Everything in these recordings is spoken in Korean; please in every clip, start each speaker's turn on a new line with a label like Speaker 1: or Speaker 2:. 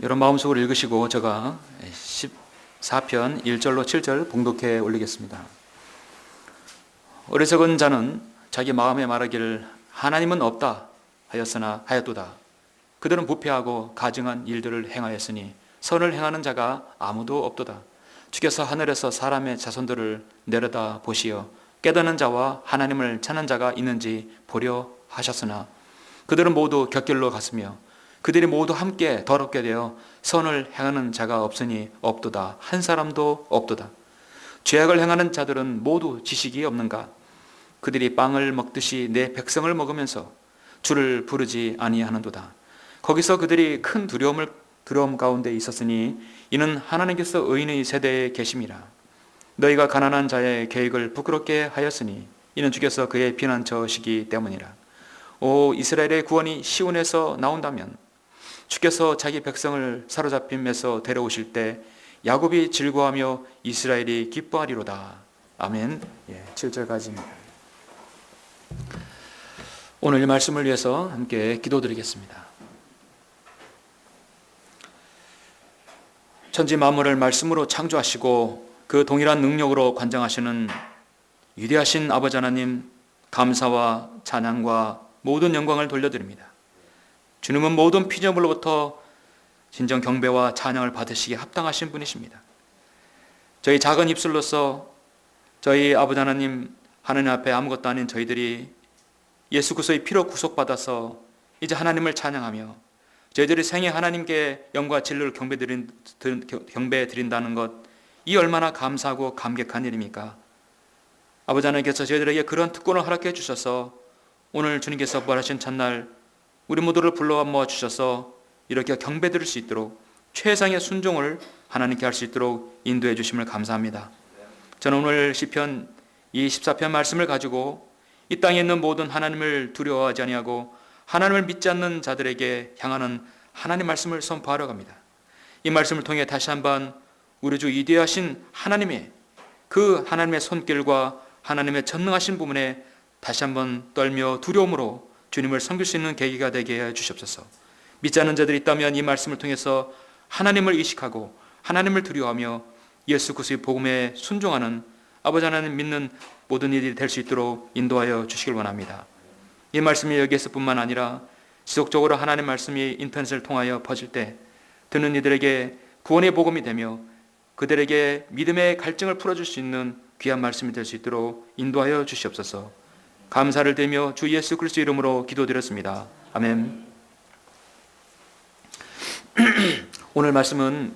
Speaker 1: 여러분 마음속으로 읽으시고 제가 14편 1절로 7절 봉독해 올리겠습니다. 어리석은 자는 자기 마음에 말하기를 하나님은 없다 하였도다. 그들은 부패하고 가증한 일들을 행하였으니 선을 행하는 자가 아무도 없도다. 주께서 하늘에서 사람의 자손들을 내려다 보시어 깨닫는 자와 하나님을 찾는 자가 있는지 보려 하셨으나 그들은 모두 곁길로 갔으며 그들이 모두 함께 더럽게 되어 선을 행하는 자가 없으니 없도다. 한 사람도 없도다. 죄악을 행하는 자들은 모두 지식이 없는가? 그들이 빵을 먹듯이 내 백성을 먹으면서 주를 부르지 아니하는도다. 거기서 그들이 큰 두려움 가운데 있었으니 이는 하나님께서 의인의 세대에 계심이라. 너희가 가난한 자의 계획을 부끄럽게 하였으니 이는 주께서 그의 피난처시기 때문이라. 오 이스라엘의 구원이 시온에서 나온다면 주께서 자기 백성을 사로잡힘에서 데려오실 때 야곱이 즐거워하며 이스라엘이 기뻐하리로다. 아멘. 7절까지입니다. 오늘 이 말씀을 위해서 함께 기도드리겠습니다. 천지 만물을 말씀으로 창조하시고 그 동일한 능력으로 관장하시는 위대하신 아버지 하나님, 감사와 찬양과 모든 영광을 돌려드립니다. 주님은 모든 피조물로부터 진정 경배와 찬양을 받으시기에 합당하신 분이십니다. 저희 작은 입술로서 저희 아버지 하나님 앞에 아무것도 아닌 저희들이 예수 그리스도의 피로 구속받아서 이제 하나님을 찬양하며 저희들이 생애 하나님께 영과 진리를 경배 드린다는 것, 이 얼마나 감사하고 감격한 일입니까? 아버지 하나님께서 저희들에게 그런 특권을 허락해 주셔서 오늘 주님께서 부활하신 첫날 우리 모두를 불러 모아 주셔서 이렇게 경배 드릴 수 있도록 최상의 순종을 하나님께 할 수 있도록 인도해 주심을 감사합니다. 저는 오늘 시편 24편 말씀을 가지고 이 땅에 있는 모든 하나님을 두려워하지 아니하고 하나님을 믿지 않는 자들에게 향하는 하나님 말씀을 선포하러 갑니다. 이 말씀을 통해 다시 한번 우리 주 위대하신 하나님의 그 하나님의 손길과 하나님의 전능하신 부분에 다시 한번 떨며 두려움으로 주님을 섬길 수 있는 계기가 되게 해 주시옵소서. 믿지 않는 자들이 있다면 이 말씀을 통해서 하나님을 의식하고 하나님을 두려워하며 예수 그리스도의 복음에 순종하는 아버지 하나님 믿는 모든 일이 될 수 있도록 인도하여 주시길 원합니다. 이 말씀이 여기에서뿐만 아니라 지속적으로 하나님 말씀이 인터넷을 통하여 퍼질 때 듣는 이들에게 구원의 복음이 되며 그들에게 믿음의 갈증을 풀어줄 수 있는 귀한 말씀이 될 수 있도록 인도하여 주시옵소서. 감사를 드리며 주 예수 그리스도 이름으로 기도드렸습니다. 아멘. 오늘 말씀은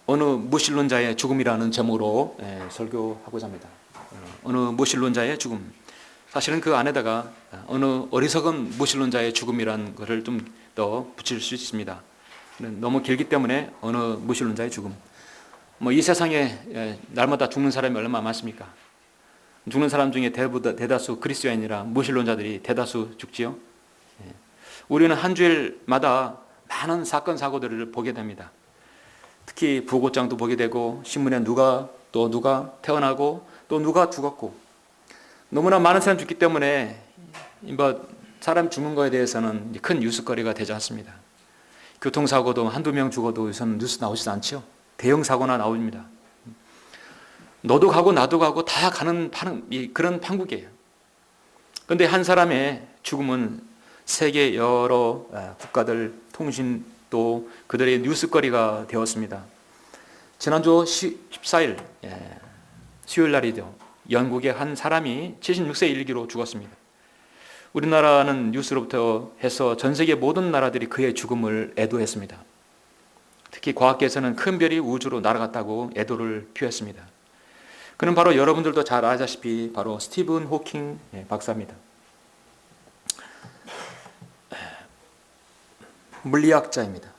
Speaker 1: 어느 무신론자의 죽음이라는 제목으로 설교하고자 합니다. 어느 무신론자의 죽음. 사실은 그 안에다가 어느 어리석은 무신론자의 죽음이라는 것을 좀 더 붙일 수 있습니다. 너무 길기 때문에 어느 무신론자의 죽음. 이 세상에 날마다 죽는 사람이 얼마나 많습니까? 죽는 사람 중에 대다수 그리스도인이라 무신론자들이 대다수 죽지요. 우리는 한 주일마다 많은 사건 사고들을 보게 됩니다. 특히 부고장도 보게 되고 신문에 누가 태어나고 또 누가 죽었고 너무나 많은 사람이 죽기 때문에 사람 죽는 거에 대해서는 큰 뉴스거리가 되지 않습니다. 교통사고도 한두 명 죽어도 우선 뉴스 나오지도 않죠. 대형 사고나 나옵니다. 너도 가고 나도 가고 다 가는 그런 판국이에요. 그런데 한 사람의 죽음은 세계 여러 국가들 통신 또 그들의 뉴스거리가 되었습니다. 지난주 14일 수요일 날이죠. 영국의 한 사람이 76세 일기로 죽었습니다. 우리나라는 뉴스로부터 해서 전 세계 모든 나라들이 그의 죽음을 애도했습니다. 특히 과학계에서는 큰 별이 우주로 날아갔다고 애도를 표했습니다. 그는 바로 여러분들도 잘 아시다시피 바로 스티븐 호킹 박사입니다. 물리학자입니다.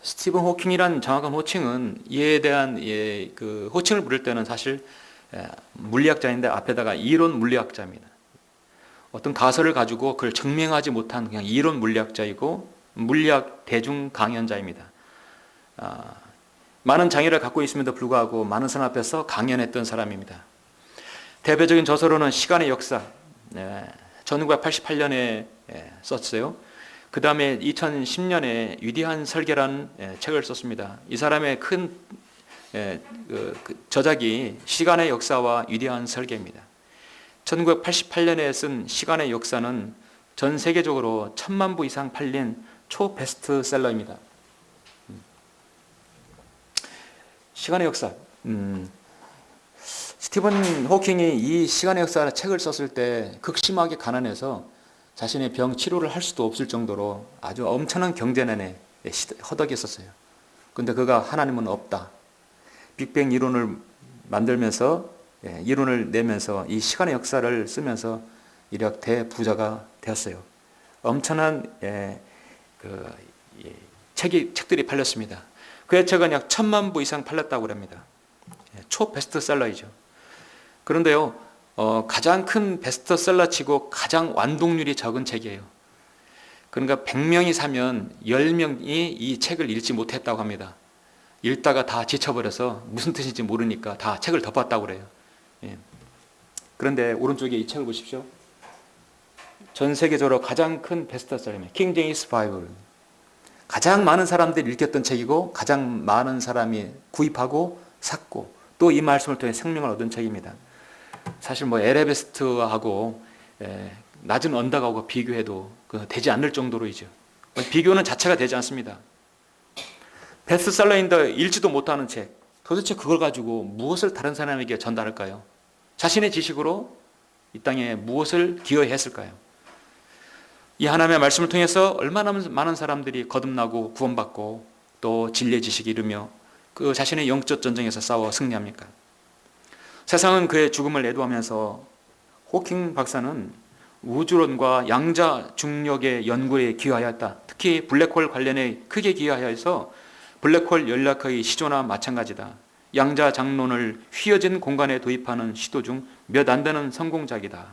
Speaker 1: 스티븐 호킹이란 정확한 호칭은 이에 대한 그 호칭을 부를 때는 사실 물리학자인데 앞에다가 이론 물리학자입니다. 어떤 가설을 가지고 그걸 증명하지 못한 그냥 이론 물리학자이고 물리학 대중 강연자입니다. 많은 장애를 갖고 있음에도 불구하고 많은 사람 앞에서 강연했던 사람입니다. 대표적인 저서로는 시간의 역사, 1988년에 썼어요. 그 다음에 2010년에 위대한 설계라는 책을 썼습니다. 이 사람의 큰 저작이 시간의 역사와 위대한 설계입니다. 1988년에 쓴 시간의 역사는 전 세계적으로 1000만 부 이상 팔린 초베스트셀러입니다. 시간의 역사. 스티븐 호킹이 이 시간의 역사 책을 썼을 때 극심하게 가난해서 자신의 병 치료를 할 수도 없을 정도로 아주 엄청난 경제난에 허덕였었어요. 근데 그가 하나님은 없다. 빅뱅 이론을 만들면서 이론을 내면서 이 시간의 역사를 쓰면서 이력 대부자가 되었어요. 엄청난 책들이 팔렸습니다. 그의 책은 약 1000만 부 이상 팔렸다고 합니다. 초베스트셀러이죠. 그런데요, 가장 큰 베스트셀러치고 가장 완독률이 적은 책이에요. 그러니까 100명이 사면 10명이 이 책을 읽지 못했다고 합니다. 읽다가 다 지쳐버려서 무슨 뜻인지 모르니까 다 책을 덮었다고 그래요. 그런데 오른쪽에 이 책을 보십시오. 전 세계적으로 가장 큰 베스트셀러입니다. 킹 제임스 바이블. 가장 많은 사람들이 읽었던 책이고 가장 많은 사람이 구입하고 샀고 또 이 말씀을 통해 생명을 얻은 책입니다. 사실 뭐 에베레스트하고 낮은 언덕하고 비교해도 되지 않을 정도로이죠. 비교는 자체가 되지 않습니다. 베스트셀러인데 읽지도 못하는 책, 도대체 그걸 가지고 무엇을 다른 사람에게 전달할까요? 자신의 지식으로 이 땅에 무엇을 기여했을까요? 이 하나님의 말씀을 통해서 얼마나 많은 사람들이 거듭나고 구원받고 또 진리의 지식을 이루며 그 자신의 영적 전쟁에서 싸워 승리합니까? 세상은 그의 죽음을 애도하면서 호킹 박사는 우주론과 양자 중력의 연구에 기여하였다. 특히 블랙홀 관련에 크게 기여하여서 블랙홀 연락의 시조나 마찬가지다. 양자 장론을 휘어진 공간에 도입하는 시도 중 몇 안 되는 성공작이다.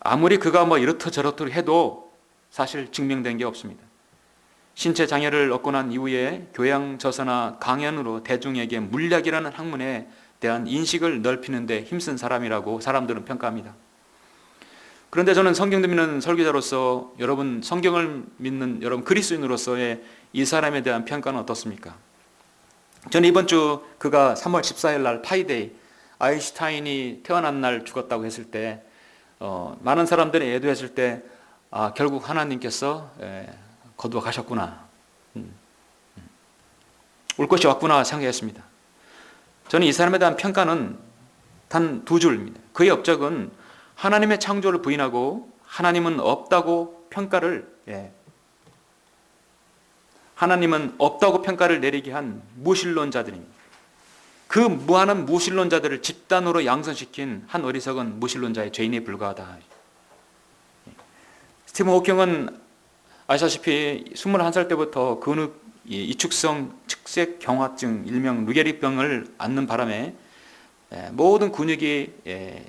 Speaker 1: 아무리 그가 이렇다 저렇다 해도 사실 증명된 게 없습니다. 신체 장애를 얻고 난 이후에 교양 저서나 강연으로 대중에게 물리학이라는 학문에 대한 인식을 넓히는 데 힘쓴 사람이라고 사람들은 평가합니다. 그런데 저는 성경도 믿는 설교자로서 여러분 성경을 믿는 여러분 그리스도인으로서의 이 사람에 대한 평가는 어떻습니까? 저는 이번 주 그가 3월 14일 날 파이데이 아인슈타인이 태어난 날 죽었다고 했을 때 많은 사람들이 애도했을 때 결국 하나님께서 거두어 가셨구나. 올 것이 왔구나 생각했습니다. 저는 이 사람에 대한 평가는 단 두 줄입니다. 그의 업적은 하나님의 창조를 부인하고 하나님은 없다고 평가를 내리게 한 무신론자들입니다. 그 무한한 무신론자들을 집단으로 양선시킨 한 어리석은 무신론자의 죄인에 불과하다. 스티븐 호킹은 아시다시피 21살 때부터 근육 이축성 측색 경화증 일명 루게릭병을 앓는 바람에 모든 근육이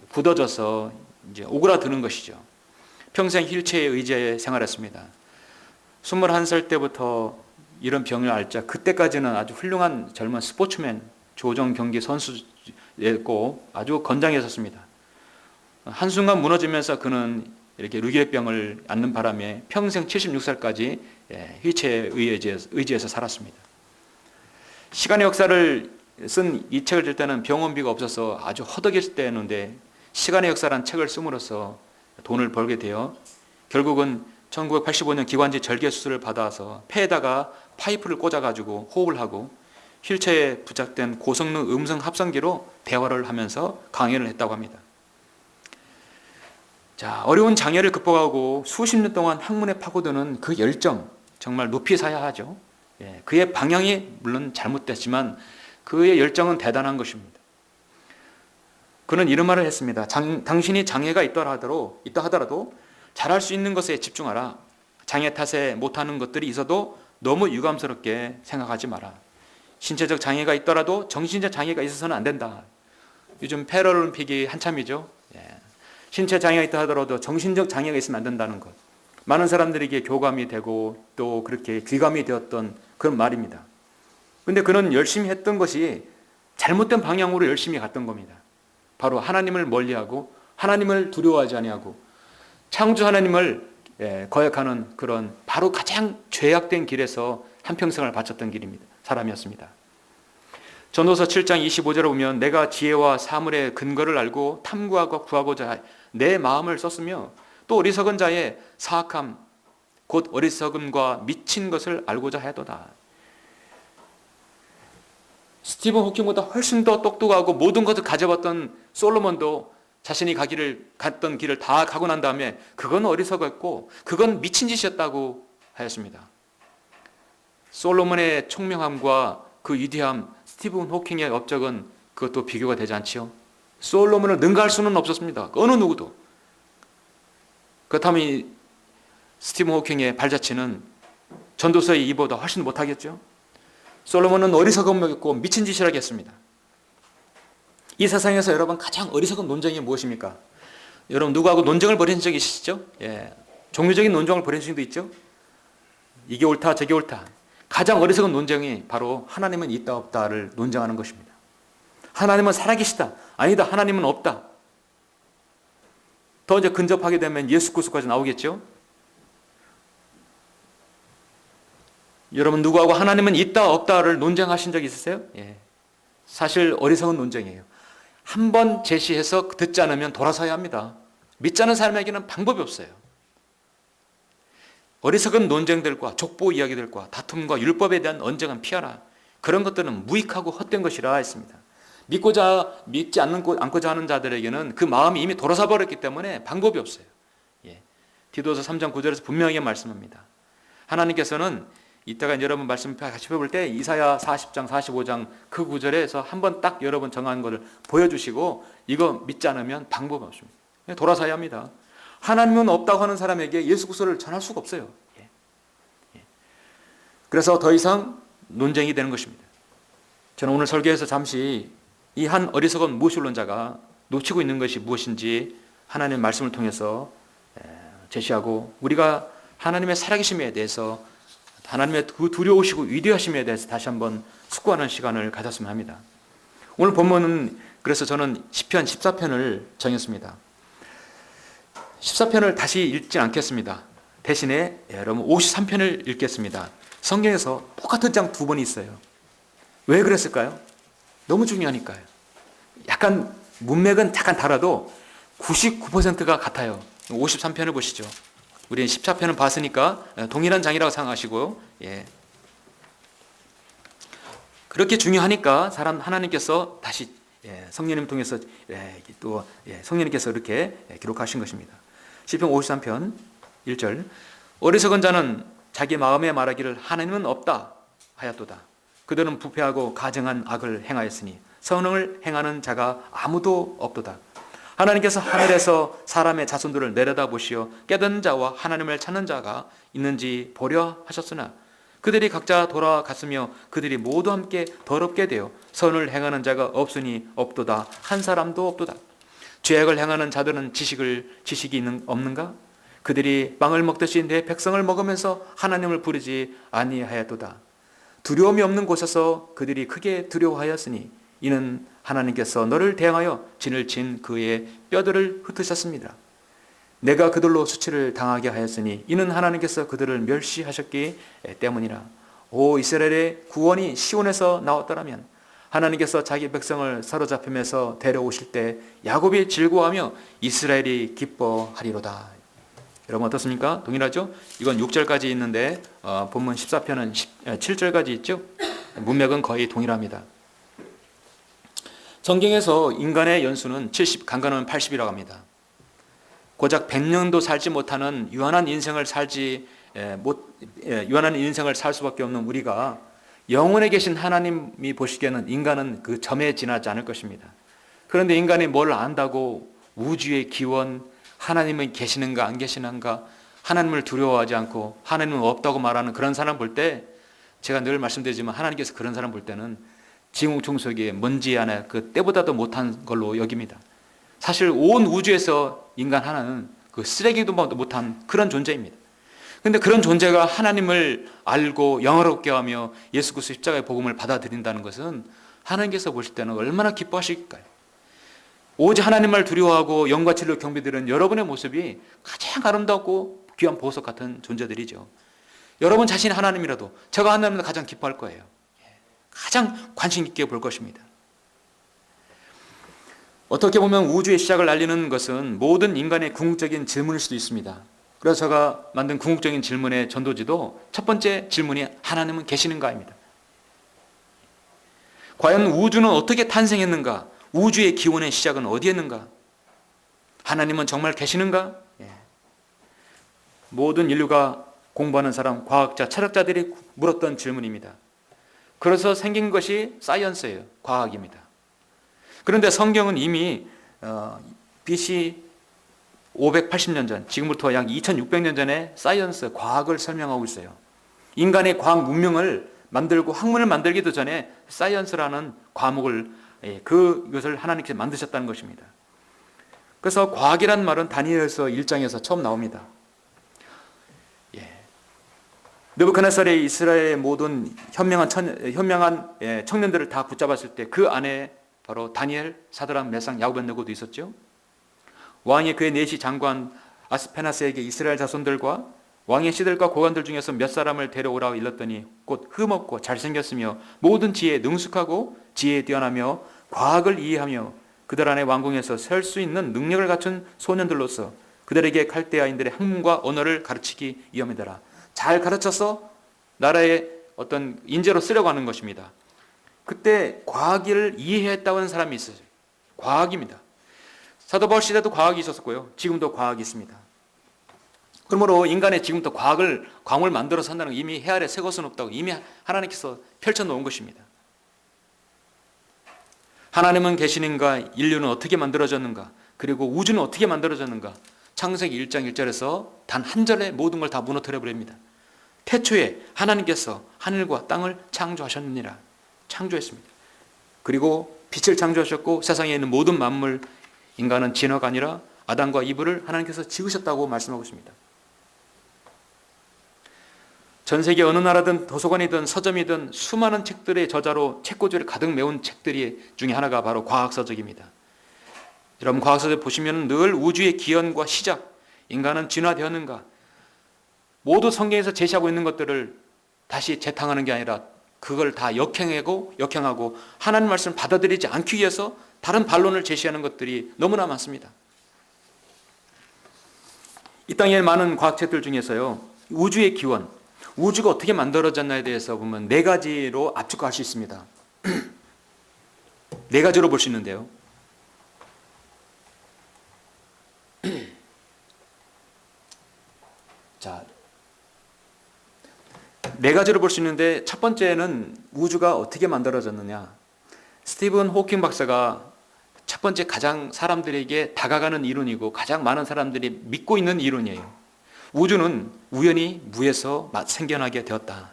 Speaker 1: 굳어져서 이제 오그라드는 것이죠. 평생 휠체어에 의지해 생활했습니다. 21살 때부터 이런 병을 앓자 그때까지는 아주 훌륭한 젊은 스포츠맨, 조정 경기 선수였고 아주 건장했었습니다. 한순간 무너지면서 그는 이렇게 루게릭병을 앓는 바람에 평생 76살까지 휠체어에 의지해서 살았습니다. 시간의 역사를 쓴 이 책을 쓸 때는 병원비가 없어서 아주 허덕일 때였는데 시간의 역사란 책을 씀으로써 돈을 벌게 되어 결국은 1985년 기관지 절개 수술을 받아서 폐에다가 파이프를 꽂아가지고 호흡을 하고 휠체어에 부착된 고성능 음성 합성기로 대화를 하면서 강연을 했다고 합니다. 자, 어려운 장애를 극복하고 수십 년 동안 학문에 파고드는 그 열정 정말 높이 사야 하죠. 그의 방향이 물론 잘못됐지만 그의 열정은 대단한 것입니다. 그는 이런 말을 했습니다. 당신이 장애가 있다 하더라도 잘할 수 있는 것에 집중하라. 장애 탓에 못하는 것들이 있어도 너무 유감스럽게 생각하지 마라. 신체적 장애가 있더라도 정신적 장애가 있어서는 안 된다. 요즘 패럴림픽이 한참이죠. 신체 장애가 있다 하더라도 정신적 장애가 있으면 안 된다는 것. 많은 사람들에게 교감이 되고 또 그렇게 귀감이 되었던 그런 말입니다. 그런데 그는 열심히 했던 것이 잘못된 방향으로 열심히 갔던 겁니다. 바로 하나님을 멀리하고 하나님을 두려워하지 아니하고 창조 하나님을 거역하는 그런 바로 가장 죄악된 길에서 한평생을 바쳤던 길입니다. 사람이었습니다. 전도서 7장 25절에 보면 내가 지혜와 사물의 근거를 알고 탐구하고 구하고자 내 마음을 썼으며 또 어리석은 자의 사악함 곧 어리석음과 미친 것을 알고자 하도다. 스티븐 호킹보다 훨씬 더 똑똑하고 모든 것을 가져봤던 솔로몬도 자신이 갔던 길을 다 가고 난 다음에 그건 어리석었고 그건 미친 짓이었다고 하였습니다. 솔로몬의 총명함과 그 위대함, 스티븐 호킹의 업적은 그것도 비교가 되지 않지요. 솔로몬을 능가할 수는 없었습니다. 어느 누구도. 그렇다면 스티븐 호킹의 발자취는 전도서의 이보다 훨씬 못하겠죠. 솔로몬은 어리석음이었고 미친 짓을 하겠습니다. 이 세상에서 여러분 가장 어리석은 논쟁이 무엇입니까? 여러분 누구하고 논쟁을 벌인 적이 있으시죠? 종교적인 논쟁을 벌인 적도 있죠? 이게 옳다 저게 옳다. 가장 어리석은 논쟁이 바로 하나님은 있다 없다를 논쟁하는 것입니다. 하나님은 살아계시다. 아니다. 하나님은 없다. 더 이제 근접하게 되면 예수 그리스도까지 나오겠죠? 여러분 누구하고 하나님은 있다 없다를 논쟁하신 적 있으세요? 사실 어리석은 논쟁이에요. 한 번 제시해서 듣지 않으면 돌아서야 합니다. 믿지 않는 사람에게는 방법이 없어요. 어리석은 논쟁들과 족보 이야기들과 다툼과 율법에 대한 언쟁은 피하라. 그런 것들은 무익하고 헛된 것이라 했습니다. 믿지 않고자 하는 자들에게는 그 마음이 이미 돌아서 버렸기 때문에 방법이 없어요. 디도서 3장 9절에서 분명하게 말씀합니다. 하나님께서는 이따가 여러분 말씀 같이 펴볼 때 이사야 40장 45장 그 구절에서 한번 딱 여러분 정한 것을 보여주시고 이거 믿지 않으면 방법이 없습니다. 돌아서야 합니다. 하나님은 없다고 하는 사람에게 예수 그리스도를 전할 수가 없어요. 그래서 더 이상 논쟁이 되는 것입니다. 저는 오늘 설교에서 잠시 이 한 어리석은 무신론자가 놓치고 있는 것이 무엇인지 하나님의 말씀을 통해서 제시하고 우리가 하나님의 살아계심에 대해서 하나님의 두려우시고 위대하심에 대해서 다시 한번 숙고하는 시간을 가졌으면 합니다. 오늘 본문은 그래서 저는 시편 14편을 정했습니다. 14편을 다시 읽지 않겠습니다. 대신에 여러분 53편을 읽겠습니다. 성경에서 똑같은 장 두 번이 있어요. 왜 그랬을까요? 너무 중요하니까요. 약간 문맥은 약간 달라도 99%가 같아요. 53편을 보시죠. 우리는 14편을 봤으니까 동일한 장이라고 생각하시고요. 그렇게 중요하니까 하나님께서 다시 성령님 통해서 또 성령님께서 이렇게 기록하신 것입니다. 시편 53편 1절 어리석은 자는 자기 마음에 말하기를 하나님은 없다 하였도다. 그들은 부패하고 가증한 악을 행하였으니 선을 행하는 자가 아무도 없도다. 하나님께서 하늘에서 사람의 자손들을 내려다보시어 깨닫는 자와 하나님을 찾는 자가 있는지 보려 하셨으나 그들이 각자 돌아갔으며 그들이 모두 함께 더럽게 되어 선을 행하는 자가 없으니 없도다. 한 사람도 없도다. 죄악을 행하는 자들은 지식이 없는가? 그들이 빵을 먹듯이 내 백성을 먹으면서 하나님을 부르지 아니하였도다. 두려움이 없는 곳에서 그들이 크게 두려워하였으니 이는 하나님께서 너를 대항하여 진을 친 그의 뼈들을 흩으셨습니다. 내가 그들로 수치를 당하게 하였으니 이는 하나님께서 그들을 멸시하셨기 때문이라. 오 이스라엘의 구원이 시온에서 나왔더라면 하나님께서 자기 백성을 사로잡힘에서 데려오실 때 야곱이 즐거워하며 이스라엘이 기뻐하리로다. 여러분 어떻습니까? 동일하죠? 이건 6절까지 있는데 본문 14편은 7절까지 있죠? 문맥은 거의 동일합니다. 성경에서 인간의 연수는 70, 강간은 80이라고 합니다. 고작 100년도 살지 못하는 유한한 인생을 살 수밖에 없는 우리가 영원에 계신 하나님이 보시기에는 인간은 그 점에 지나지 않을 것입니다. 그런데 인간이 뭘 안다고 우주의 기원, 하나님은 계시는가 안 계시는가, 하나님을 두려워하지 않고 하나님은 없다고 말하는 그런 사람 볼 때 제가 늘 말씀드리지만 하나님께서 그런 사람 볼 때는 지구촌 속에 먼지 안에 그 때보다도 못한 걸로 여깁니다. 사실 온 우주에서 인간 하나는 그 쓰레기도 못한 그런 존재입니다. 그런데 그런 존재가 하나님을 알고 영화롭게 하며 예수 그리스도 십자가의 복음을 받아들인다는 것은 하나님께서 보실 때는 얼마나 기뻐하실까요? 오직 하나님을 두려워하고 영과 진리로 경배드리는 여러분의 모습이 가장 아름답고 귀한 보석 같은 존재들이죠. 여러분 자신이 하나님이라도 제가 하나님보다 가장 기뻐할 거예요. 가장 관심 있게 볼 것입니다. 어떻게 보면 우주의 시작을 알리는 것은 모든 인간의 궁극적인 질문일 수도 있습니다. 그래서 제가 만든 궁극적인 질문의 전도지도 첫 번째 질문이 하나님은 계시는가입니다. 과연 우주는 어떻게 탄생했는가? 우주의 기원의 시작은 어디였는가? 하나님은 정말 계시는가? 모든 인류가 공부하는 사람, 과학자, 철학자들이 물었던 질문입니다. 그래서 생긴 것이 사이언스예요. 과학입니다. 그런데 성경은 이미 BC 580년 전, 지금부터 약 2600년 전에 사이언스, 과학을 설명하고 있어요. 인간의 과학 문명을 만들고 학문을 만들기도 전에 사이언스라는 과목을, 그것을 하나님께서 만드셨다는 것입니다. 그래서 과학이란 말은 다니엘서 1장에서 처음 나옵니다. 느부갓네살이 이스라엘의 모든 현명한 청년들을 다 붙잡았을 때 그 안에 바로 다니엘, 사드락, 메삭, 야고벳네고도 있었죠. 왕이 그의 내시 장관 아스페나스에게 이스라엘 자손들과 왕의 시들과 고관들 중에서 몇 사람을 데려오라고 일렀더니 곧 흠없고 잘생겼으며 모든 지혜에 능숙하고 지혜에 뛰어나며 과학을 이해하며 그들 안에 왕궁에서 설 수 있는 능력을 갖춘 소년들로서 그들에게 칼데아인들의 학문과 언어를 가르치기 위함이더라. 잘 가르쳐서 나라의 어떤 인재로 쓰려고 하는 것입니다. 그때 과학을 이해했다고 하는 사람이 있어요. 과학입니다. 사도 바울 시대도 과학이 있었고요. 지금도 과학이 있습니다. 그러므로 인간의 지금부터 광을 만들어서 한다는 건 이미 해 아래 새 것은 없다고 이미 하나님께서 펼쳐놓은 것입니다. 하나님은 계시는가? 인류는 어떻게 만들어졌는가? 그리고 우주는 어떻게 만들어졌는가? 창세기 1장 1절에서 단 한 절에 모든 걸 다 무너뜨려 버립니다. 태초에 하나님께서 하늘과 땅을 창조하셨느니라. 창조했습니다. 그리고 빛을 창조하셨고 세상에 있는 모든 만물, 인간은 진화가 아니라 아담과 이브를 하나님께서 지으셨다고 말씀하고 있습니다. 전 세계 어느 나라든 도서관이든 서점이든 수많은 책들의 저자로 책꽂이를 가득 메운 책들이 중에 하나가 바로 과학서적입니다. 여러분 과학서적 보시면 늘 우주의 기원과 시작, 인간은 진화되었는가, 모두 성경에서 제시하고 있는 것들을 다시 재탕하는 게 아니라 그걸 다 역행하고 하나님 말씀을 받아들이지 않기 위해서 다른 반론을 제시하는 것들이 너무나 많습니다. 이 땅에 많은 과학책들 중에서요, 우주의 기원, 우주가 어떻게 만들어졌나에 대해서 보면 네 가지로 압축할 수 있습니다. 네 가지로 볼 수 있는데요. 자, 네 가지로 볼 수 있는데 첫 번째는 우주가 어떻게 만들어졌느냐. 스티븐 호킹 박사가 첫 번째 가장 사람들에게 다가가는 이론이고 가장 많은 사람들이 믿고 있는 이론이에요. 우주는 우연히 무에서 생겨나게 되었다.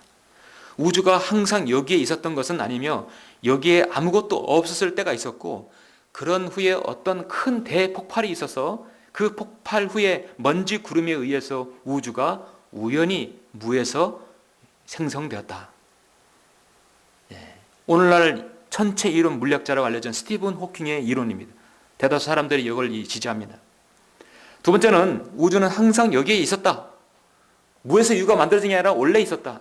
Speaker 1: 우주가 항상 여기에 있었던 것은 아니며 여기에 아무것도 없었을 때가 있었고 그런 후에 어떤 큰 대폭발이 있어서 그 폭발 후에 먼지 구름에 의해서 우주가 우연히 무에서 생성되었다. 오늘날 천체 이론 물리학자라고 알려진 스티븐 호킹의 이론입니다. 대다수 사람들이 이걸 지지합니다. 두 번째는 우주는 항상 여기에 있었다. 무에서 유가 만들어진 게 아니라 원래 있었다.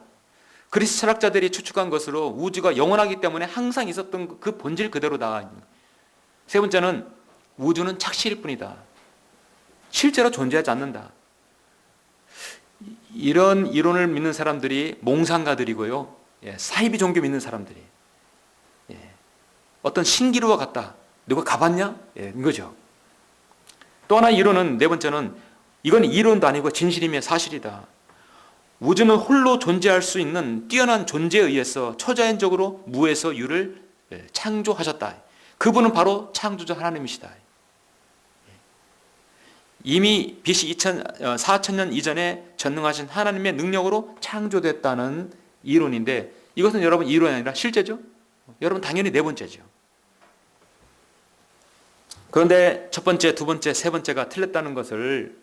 Speaker 1: 그리스 철학자들이 추측한 것으로 우주가 영원하기 때문에 항상 있었던 그 본질 그대로다. 세 번째는 우주는 착시일 뿐이다. 실제로 존재하지 않는다. 이런 이론을 믿는 사람들이 몽상가들이고요. 사이비 종교 믿는 사람들이. 어떤 신기루와 같다. 누가 가봤냐? 이거죠. 또 하나 이론은, 네 번째는 이건 이론도 아니고 진실이며 사실이다. 우주는 홀로 존재할 수 있는 뛰어난 존재에 의해서 초자연적으로 무에서 유를 창조하셨다. 그분은 바로 창조자 하나님이시다. 이미 BC 4천년 이전에 전능하신 하나님의 능력으로 창조됐다는 이론인데 이것은 여러분 이론이 아니라 실제죠? 여러분 당연히 네 번째죠. 그런데 첫 번째, 두 번째, 세 번째가 틀렸다는 것을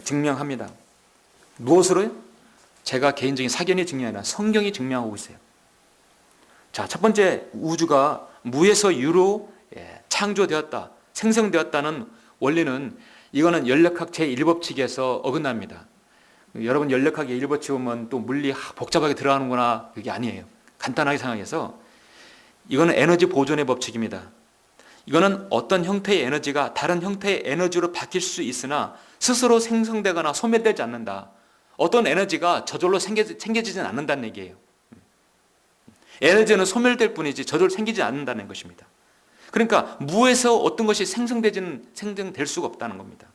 Speaker 1: 증명합니다. 무엇으로요? 제가 개인적인 사견이 증명이 아니라 성경이 증명하고 있어요. 자, 첫 번째, 우주가 무에서 유로 창조되었다, 생성되었다는 원리는 이거는 연력학 제1법칙에서 어긋납니다. 여러분 연력학에 일부 치우면 또 물리 복잡하게 들어가는구나, 그게 아니에요. 간단하게 생각해서 이거는 에너지 보존의 법칙입니다. 이거는 어떤 형태의 에너지가 다른 형태의 에너지로 바뀔 수 있으나 스스로 생성되거나 소멸되지 않는다. 어떤 에너지가 저절로 생겨지진 않는다는 얘기예요. 에너지는 소멸될 뿐이지 저절로 생기지 않는다는 것입니다. 그러니까 무에서 어떤 것이 생성될 수가 없다는 겁니다.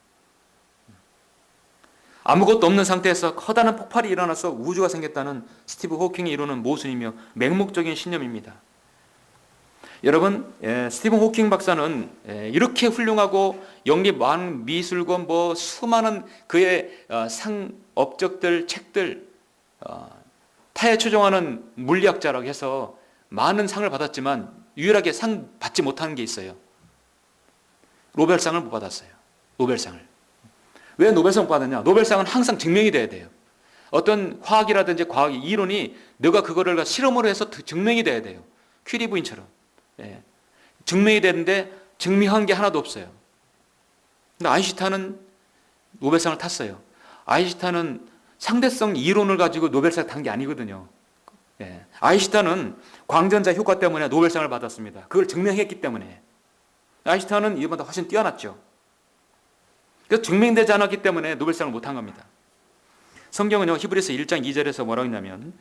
Speaker 1: 아무것도 없는 상태에서 커다란 폭발이 일어나서 우주가 생겼다는 스티브 호킹이 이루는 모순이며 맹목적인 신념입니다. 여러분, 스티븐 호킹 박사는 이렇게 훌륭하고 영리 많은 미술관 수많은 그의 업적들, 책들, 타에 추종하는 물리학자라고 해서 많은 상을 받았지만 유일하게 상 받지 못하는 게 있어요. 노벨상을 못 받았어요. 노벨상을. 왜 노벨상 못 받았냐? 노벨상은 항상 증명이 돼야 돼요. 어떤 화학이라든지 과학의 이론이 너가 그거를 실험으로 해서 증명이 돼야 돼요. 퀴리 부인처럼. 증명이 되는데 증명한 게 하나도 없어요. 근데 아인슈타인은 노벨상을 탔어요. 아인슈타인은 상대성 이론을 가지고 노벨상을 탄 게 아니거든요. 아인슈타인은 광전자 효과 때문에 노벨상을 받았습니다. 그걸 증명했기 때문에. 아인슈타인은 이보다 훨씬 뛰어났죠. 그래서 증명되지 않았기 때문에 노벨상을 못한 겁니다. 성경은요, 히브리서 1장 2절에서 뭐라고 했냐면,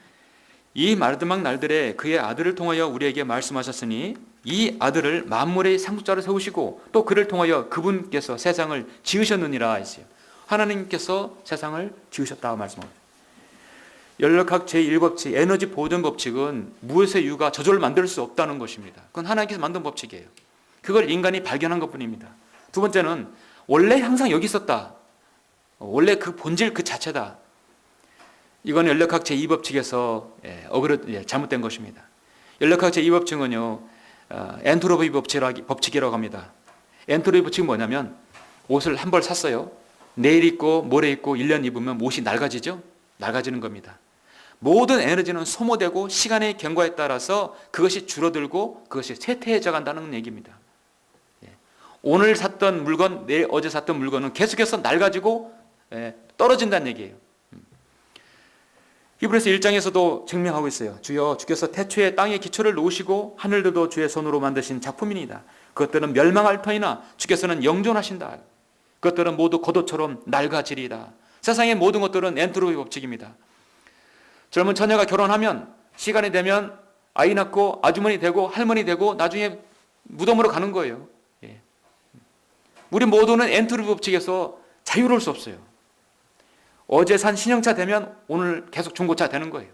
Speaker 1: 이 마르드막 날들에 그의 아들을 통하여 우리에게 말씀하셨으니 이 아들을 만물의 상속자로 세우시고 또 그를 통하여 그분께서 세상을 지으셨느니라 했어요. 하나님께서 세상을 지으셨다고 말씀합니다. 연력학 제1법칙 에너지 보존 법칙은 무에서의 유가 저절로 만들 수 없다는 것입니다. 그건 하나님께서 만든 법칙이에요. 그걸 인간이 발견한 것뿐입니다. 두 번째는 원래 항상 여기 있었다. 원래 그 본질 그 자체다. 이건 연력학 제2법칙에서 잘못된 것입니다. 연력학 제2법칙은요, 엔트로피 법칙이라고 합니다. 엔트로피 법칙은 뭐냐면, 옷을 한 벌 샀어요. 내일 입고 모레 입고 1년 입으면 옷이 낡아지죠? 낡아지는 겁니다. 모든 에너지는 소모되고 시간의 경과에 따라서 그것이 줄어들고 그것이 쇠퇴해져 간다는 얘기입니다. 오늘 샀던 물건, 내일 어제 샀던 물건은 계속해서 낡아지고 떨어진다는 얘기예요. 히브리서 1장에서도 증명하고 있어요. 주여 주께서 태초에 땅의 기초를 놓으시고 하늘들도 주의 손으로 만드신 작품이니이다. 그것들은 멸망할 터이나 주께서는 영존하신다. 그것들은 모두 겉옷처럼 낡아지리이다. 세상의 모든 것들은 엔트로피 법칙입니다. 젊은 처녀가 결혼하면 시간이 되면 아이 낳고 아주머니 되고 할머니 되고 나중에 무덤으로 가는 거예요. 우리 모두는 엔트로피 법칙에서 자유로울 수 없어요. 어제 산 신형차 되면 오늘 계속 중고차 되는 거예요.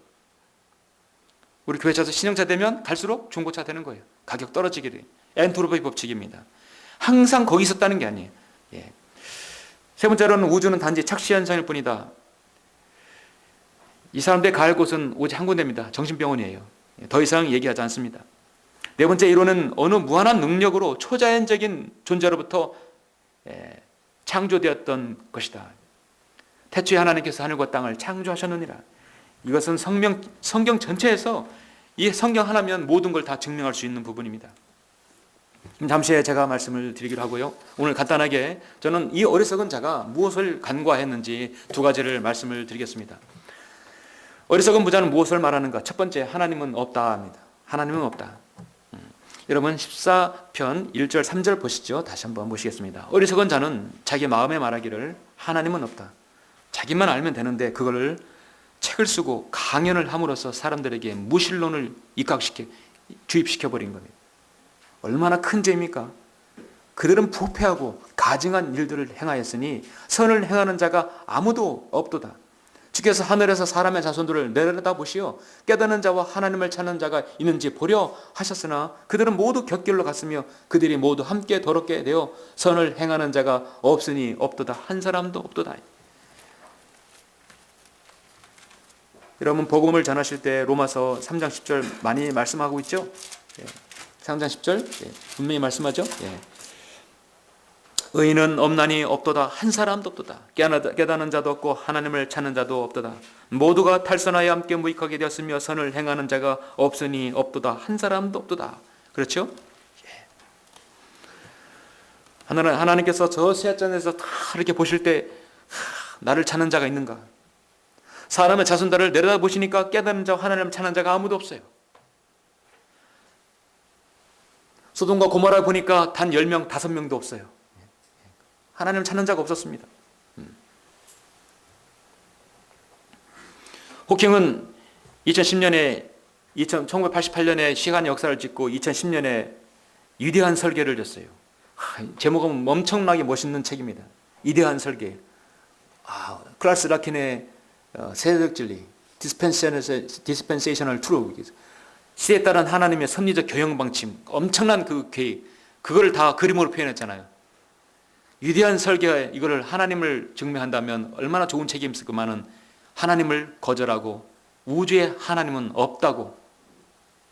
Speaker 1: 우리 교회차에서 신형차 되면 갈수록 중고차 되는 거예요. 가격 떨어지게 돼요. 엔트로피 법칙입니다. 항상 거기 있었다는 게 아니에요. 세 번째로는 우주는 단지 착시 현상일 뿐이다. 이 사람들이 갈 곳은 오직 한 군데입니다. 정신병원이에요. 더 이상 얘기하지 않습니다. 네 번째 이론은 어느 무한한 능력으로 초자연적인 존재로부터 창조되었던 것이다. 태초에 하나님께서 하늘과 땅을 창조하셨느니라. 이것은 성경 전체에서 이 성경 하나면 모든 걸 다 증명할 수 있는 부분입니다. 잠시 후에 제가 말씀을 드리기로 하고요. 오늘 간단하게 저는 이 어리석은 자가 무엇을 간과했는지 두 가지를 말씀을 드리겠습니다. 어리석은 부자는 무엇을 말하는가? 첫 번째, 하나님은 없다 합니다. 하나님은 없다. 여러분 14편 1절 3절 보시죠. 다시 한번 보시겠습니다. 어리석은 자는 자기 마음에 말하기를 하나님은 없다. 자기만 알면 되는데 그걸 책을 쓰고 강연을 함으로써 사람들에게 무신론을 주입시켜버린 겁니다. 얼마나 큰 죄입니까? 그들은 부패하고 가증한 일들을 행하였으니 선을 행하는 자가 아무도 없도다. 주께서 하늘에서 사람의 자손들을 내려다보시어 깨닫는 자와 하나님을 찾는 자가 있는지 보려 하셨으나 그들은 모두 곁길로 갔으며 그들이 모두 함께 더럽게 되어 선을 행하는 자가 없으니 없도다. 한 사람도 없도다. 여러분 복음을 전하실 때 로마서 3장 10절 많이 말씀하고 있죠? 3장 10절 분명히 말씀하죠? 의인은 없나니 없도다. 한 사람도 없도다. 깨닫는 자도 없고 하나님을 찾는 자도 없도다. 모두가 탈선하여 함께 무익하게 되었으며 선을 행하는 자가 없으니 없도다. 한 사람도 없도다. 그렇죠? 하나님께서 저 세자전에서 다 이렇게 보실 때 나를 찾는 자가 있는가? 사람의 자손들을 내려다보시니까 깨닫는 자와 하나님을 찾는 자가 아무도 없어요. 소돔과 고모라를 보니까 단 10명, 5명도 없어요. 하나님을 찾는 자가 없었습니다. 호킹은 1988년에 시간 역사를 찍고 2010년에 위대한 설계를 줬어요. 제목은 엄청나게 멋있는 책입니다. 위대한 설계. 클라스 라킨의 세대적 진리, 디스펜세이셔널 트루스, 시대에 따른 하나님의 섭리적 교형 방침, 엄청난 그 계획, 그걸 다 그림으로 표현했잖아요. 위대한 설계, 이거를 하나님을 증명한다면 얼마나 좋은 책이 있을까만은 하나님을 거절하고 우주에 하나님은 없다고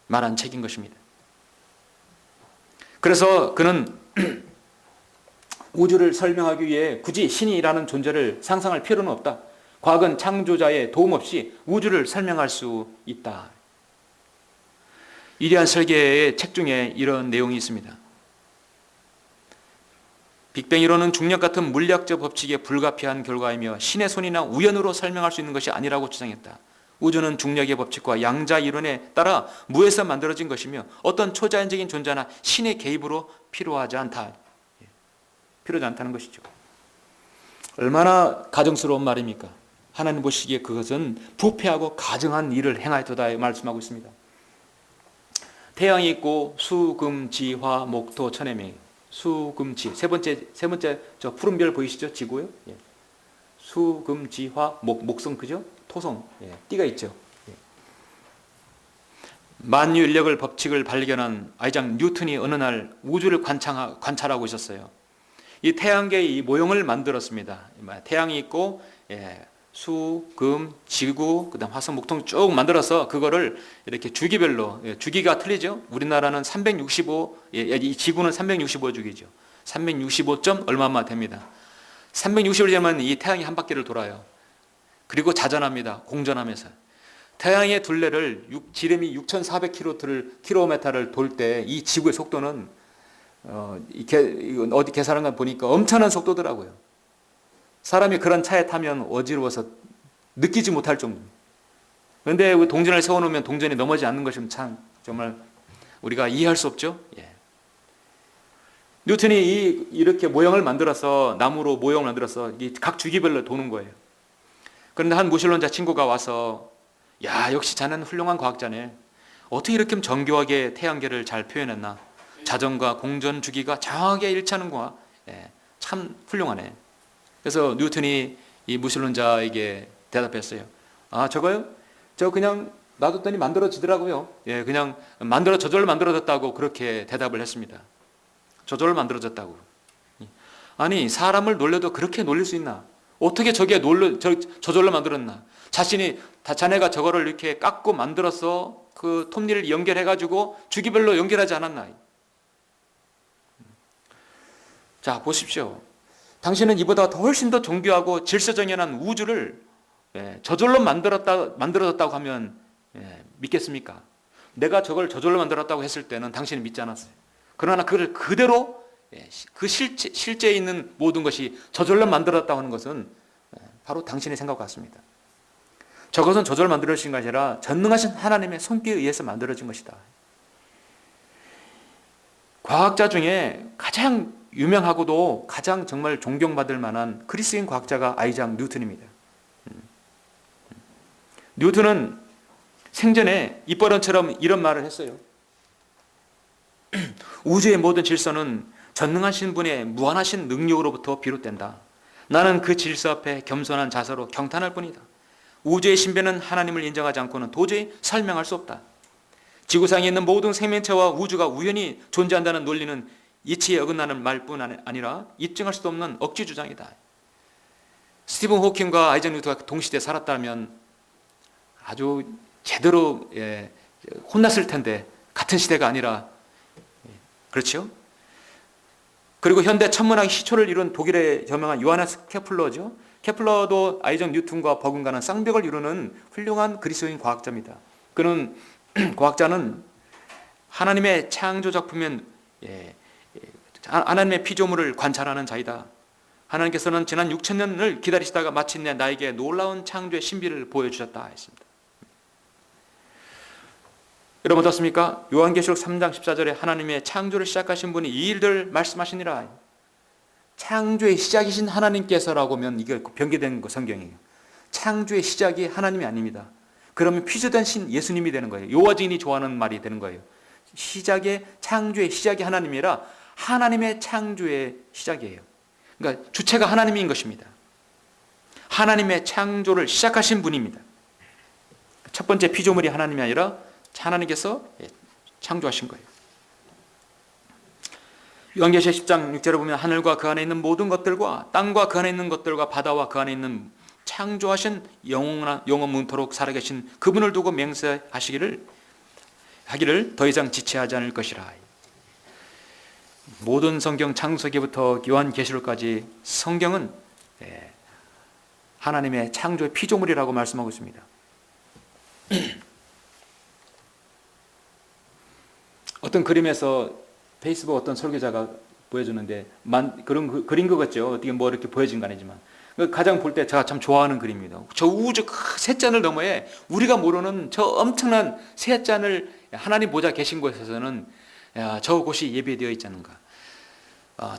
Speaker 1: 말한 책인 것입니다. 그래서 그는 우주를 설명하기 위해 굳이 신이라는 존재를 상상할 필요는 없다. 과학은 창조자의 도움 없이 우주를 설명할 수 있다. 위대한 설계의 책 중에 이런 내용이 있습니다. 빅뱅 이론은 중력 같은 물리학적 법칙에 불가피한 결과이며 신의 손이나 우연으로 설명할 수 있는 것이 아니라고 주장했다. 우주는 중력의 법칙과 양자 이론에 따라 무에서 만들어진 것이며 어떤 초자연적인 존재나 신의 개입으로 필요하지 않다. 필요하지 않다는 것이죠. 얼마나 가정스러운 말입니까? 하나님 보시기에 그것은 부패하고 가증한 일을 행하였다 말씀하고 있습니다. 태양이 있고 수금지화 목토 천해명. 수금지 세 번째 저 푸른 별 보이시죠? 지구요. 수금지화 목성 그죠? 토성 띠가 있죠. 만유 인력을 법칙을 발견한 아이작 뉴턴이 어느 날 우주를 관찰하고 있었어요. 이 태양계의 이 모형을 만들었습니다. 태양이 있고 수, 금, 지구, 그다음 화성, 목토 쭉 만들어서 그거를 이렇게 주기별로, 주기가 틀리죠. 우리나라는 365, 이 지구는 365주기죠. 365점 얼마만 됩니다. 365일 되면 이 태양이 한 바퀴를 돌아요. 그리고 자전합니다. 공전하면서. 태양의 둘레를 지름이 6,400km를 돌 때 이 지구의 속도는 어디 계산한 거 보니까 엄청난 속도더라고요. 사람이 그런 차에 타면 어지러워서 느끼지 못할 정도입니다. 그런데 동전을 세워놓으면 동전이 넘어지지 않는 것이면 참 정말 우리가 이해할 수 없죠. 뉴턴이 이렇게 모형을 만들어서 나무로 모형을 만들어서 각 주기별로 도는 거예요. 그런데 한 무신론자 친구가 와서 야 역시 자네는 훌륭한 과학자네. 어떻게 이렇게 정교하게 태양계를 잘 표현했나. 자전과 공전 주기가 정확하게 일치하는구나. 참 훌륭하네. 그래서 뉴턴이 이 무신론자에게 대답했어요. 저거요? 저 그냥 놔뒀더니 만들어지더라고요. 그냥 저절로 만들어졌다고 그렇게 대답을 했습니다. 저절로 만들어졌다고. 아니 사람을 놀려도 그렇게 놀릴 수 있나? 어떻게 저게 저절로 만들었나? 자네가 저거를 이렇게 깎고 만들어서 그 톱니를 연결해가지고 주기별로 연결하지 않았나? 자 보십시오. 당신은 이보다 훨씬 더 정교하고 질서정연한 우주를 저절로 만들어졌다고 하면 믿겠습니까? 내가 저걸 저절로 만들었다고 했을 때는 당신은 믿지 않았어요. 그러나 그걸 그대로 그 실제에 있는 모든 것이 저절로 만들었다고 하는 것은 바로 당신의 생각 같습니다. 저것은 저절로 만들어진 것이 아니라 전능하신 하나님의 손길에 의해서 만들어진 것이다. 과학자 중에 가장 유명하고도 가장 정말 존경받을 만한 그리스인 과학자가 아이작 뉴턴입니다. 뉴턴은 생전에 입버릇처럼 이런 말을 했어요. 우주의 모든 질서는 전능하신 분의 무한하신 능력으로부터 비롯된다. 나는 그 질서 앞에 겸손한 자세로 경탄할 뿐이다. 우주의 신비는 하나님을 인정하지 않고는 도저히 설명할 수 없다. 지구상에 있는 모든 생명체와 우주가 우연히 존재한다는 논리는 이치에 어긋나는 말뿐 아니라 입증할 수도 없는 억지 주장이다. 스티븐 호킹과 아이작 뉴턴가 동시대에 살았다면 아주 제대로 혼났을 텐데 같은 시대가 아니라 그렇죠? 그리고 현대 천문학의 시초를 이룬 독일의 저명한 요하네스 케플러죠. 케플러도 아이작 뉴턴과 버금가는 쌍벽을 이루는 훌륭한 그리스도인 과학자입니다. 그는 과학자는 하나님의 창조 작품인 하나님의 피조물을 관찰하는 자이다. 하나님께서는 지난 6,000년을 기다리시다가 마침내 나에게 놀라운 창조의 신비를 보여주셨다 했습니다. 여러분 어떻습니까? 요한계시록 3장 14절에 하나님의 창조를 시작하신 분이 이 일들 말씀하시니라. 창조의 시작이신 하나님께서라고 하면 이게 변개된 거 성경이에요. 창조의 시작이 하나님이 아닙니다. 그러면 피조된 신 예수님이 되는 거예요. 요한증인이 좋아하는 말이 되는 거예요. 창조의 시작이 하나님이라 하나님의 창조의 시작이에요. 그러니까 주체가 하나님인 것입니다. 하나님의 창조를 시작하신 분입니다. 첫 번째 피조물이 하나님이 아니라 하나님께서 창조하신 거예요. 요한계시록 10장 6절에 보면 하늘과 그 안에 있는 모든 것들과 땅과 그 안에 있는 것들과 바다와 그 안에 있는 창조하신 영원문토록 살아계신 그분을 두고 맹세하기를 더 이상 지체하지 않을 것이라. 모든 성경 창세기부터 요한계시록까지 성경은 하나님의 창조의 피조물이라고 말씀하고 있습니다. 어떤 그림에서 페이스북 어떤 설교자가 보여주는데 그린 것 같죠. 어떻게 뭐 이렇게 보여진 거 아니지만 가장 볼 때 제가 참 좋아하는 그림입니다. 저 우주 셋잔을 너머에 우리가 모르는 저 엄청난 셋잔을 하나님 보좌 계신 곳에서는 저곳이 예배되어 있지 않은가.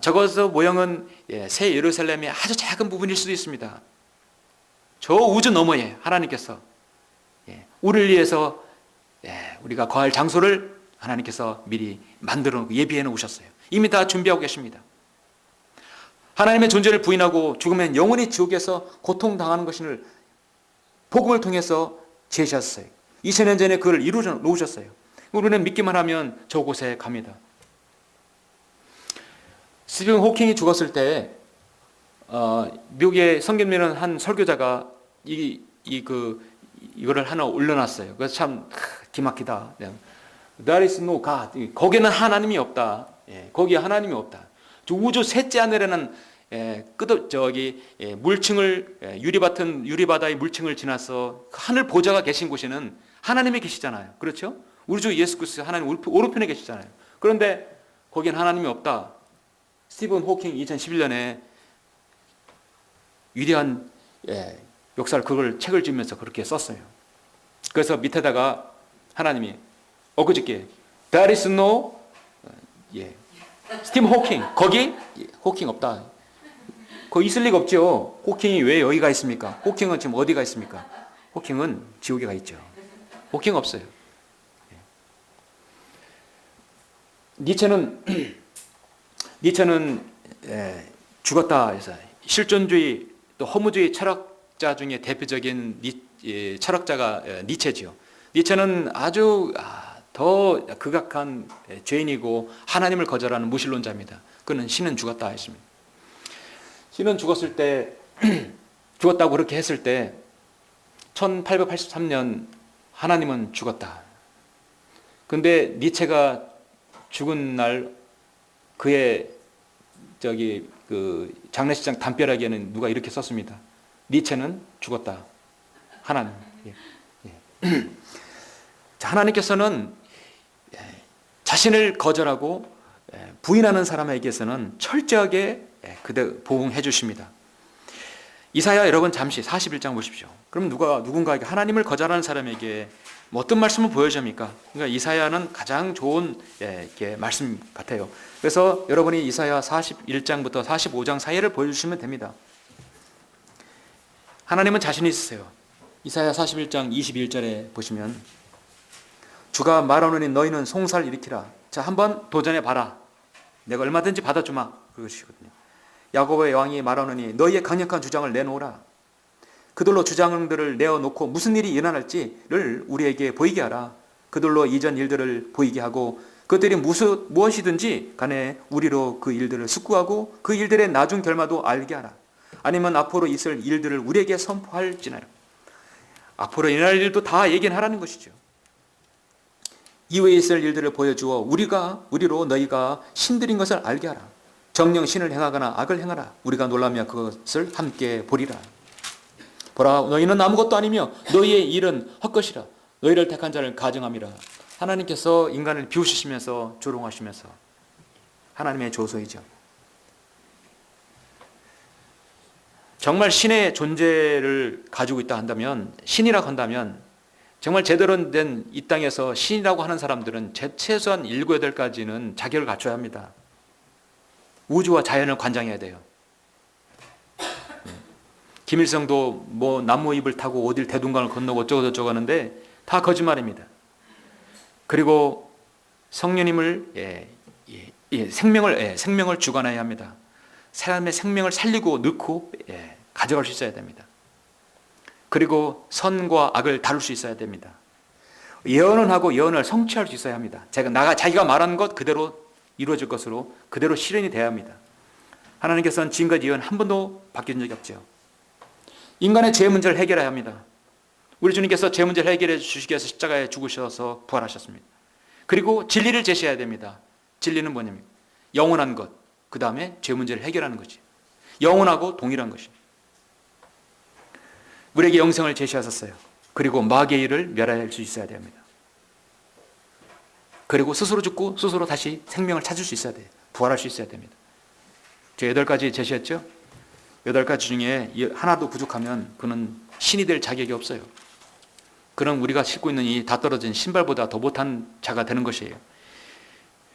Speaker 1: 저것의 모형은 새 예루살렘의 아주 작은 부분일 수도 있습니다. 저 우주 너머에 하나님께서 우리를 위해서 우리가 거할 장소를 하나님께서 미리 만들어 놓고 예비해 놓으셨어요. 이미 다 준비하고 계십니다. 하나님의 존재를 부인하고 죽으면 영원히 지옥에서 고통당하는 것을 복음을 통해서 제시하셨어요. 2000년 전에 그를 이루어 놓으셨어요. 우리는 믿기만 하면 저곳에 갑니다. 스티븐 호킹이 죽었을 때 미국의 성경 믿는 한 설교자가 이거를 하나 올려놨어요. 그래서 참 기막히다. There is no God. 거기는 하나님이 없다. 거기에 하나님이 없다. 저 우주 셋째 하늘에는 물층을 유리바다의 물층을 지나서 하늘 보좌가 계신 곳에는 하나님이 계시잖아요. 그렇죠? 우리 주 예수 그리스도 하나님 오른편에 계시잖아요. 그런데 거기는 하나님이 없다. 스티븐 호킹 2011년에 위대한 역사를 그걸 책을 지으면서 그렇게 썼어요. 그래서 밑에다가 하나님이 엊그저께 There is no 스티븐 호킹 거기 호킹 없다. 거기 있을 리가 없죠. 호킹이 왜 여기가 있습니까? 호킹은 지금 어디가 있습니까? 호킹은 지옥에 가 있죠. 호킹 없어요. 니체는 죽었다 해서 실존주의 또 허무주의 철학자 중에 대표적인 철학자가 니체지요. 니체는 아주 더 극악한 죄인이고 하나님을 거절하는 무신론자입니다. 그는 신은 죽었다 했습니다. 신은 죽었을 때 죽었다고 그렇게 했을 때 1883년 하나님은 죽었다. 근데 니체가 죽은 날 그의 장례식장 담벼락에는 누가 이렇게 썼습니다. 니체는 죽었다. 하나님. 하나님께서는 자신을 거절하고 부인하는 사람에게서는 철저하게 보응해 주십니다. 이사야 여러분 잠시 41장 보십시오. 그럼 누군가에게 하나님을 거절하는 사람에게 어떤 말씀을 보여줍니까? 그러니까 이사야는 가장 좋은 말씀 같아요. 그래서 여러분이 이사야 41장부터 45장 사이를 보여주시면 됩니다. 하나님은 자신이 있으세요. 이사야 41장 21절에 보시면 주가 말하노니 너희는 송사를 일으키라. 자, 한번 도전해 봐라. 내가 얼마든지 받아주마. 그것이거든요. 야곱의 왕이 말하노니 너희의 강력한 주장을 내놓으라. 그들로 주장들을 내어놓고 무슨 일이 일어날지를 우리에게 보이게 하라. 그들로 이전 일들을 보이게 하고 그들이 무엇이든지 간에 우리로 그 일들을 숙고하고 그 일들의 나중 결말도 알게 하라. 아니면 앞으로 있을 일들을 우리에게 선포할지나라. 앞으로 일어날 일도 다 얘기하라는 것이죠. 이후에 있을 일들을 보여주어 우리로 너희가 신들인 것을 알게 하라. 정령 신을 행하거나 악을 행하라. 우리가 놀라며 그것을 함께 보리라. 보라, 너희는 아무것도 아니며 너희의 일은 헛것이라. 너희를 택한 자를 가증함이라. 하나님께서 인간을 비우시면서 조롱하시면서 하나님의 조소이죠. 정말 신의 존재를 가지고 있다 한다면, 신이라고 한다면 정말 제대로 된 이 땅에서 신이라고 하는 사람들은 최소한 7, 8가지는 자격을 갖춰야 합니다. 우주와 자연을 관장해야 돼요. 김일성도 뭐 나무잎을 타고 어딜 대둔강을 건너고 어쩌고저쩌고 하는데 다 거짓말입니다. 그리고 성령님을 생명을 주관해야 합니다. 사람의 생명을 살리고 넣고 가져갈 수 있어야 됩니다. 그리고 선과 악을 다룰 수 있어야 됩니다. 예언은 하고 예언을 성취할 수 있어야 합니다. 자기가 말한 것 그대로 이루어질 것으로 그대로 실현이 돼야 합니다. 하나님께서는 지금까지 예언 한 번도 바뀐 적이 없죠. 인간의 죄 문제를 해결해야 합니다. 우리 주님께서 죄 문제를 해결해 주시기 위해서 십자가에 죽으셔서 부활하셨습니다. 그리고 진리를 제시해야 됩니다. 진리는 뭐냐면 영원한 것, 그 다음에 죄 문제를 해결하는 거지. 영원하고 동일한 것입니다. 우리에게 영생을 제시하셨어요. 그리고 마귀의 일을 멸할 수 있어야 됩니다. 그리고 스스로 죽고 스스로 다시 생명을 찾을 수 있어야 돼요. 부활할 수 있어야 됩니다. 저 8가지 제시했죠? 8가지 중에 하나도 부족하면 그는 신이 될 자격이 없어요. 그럼 우리가 신고 있는 이 다 떨어진 신발보다 더 못한 자가 되는 것이에요.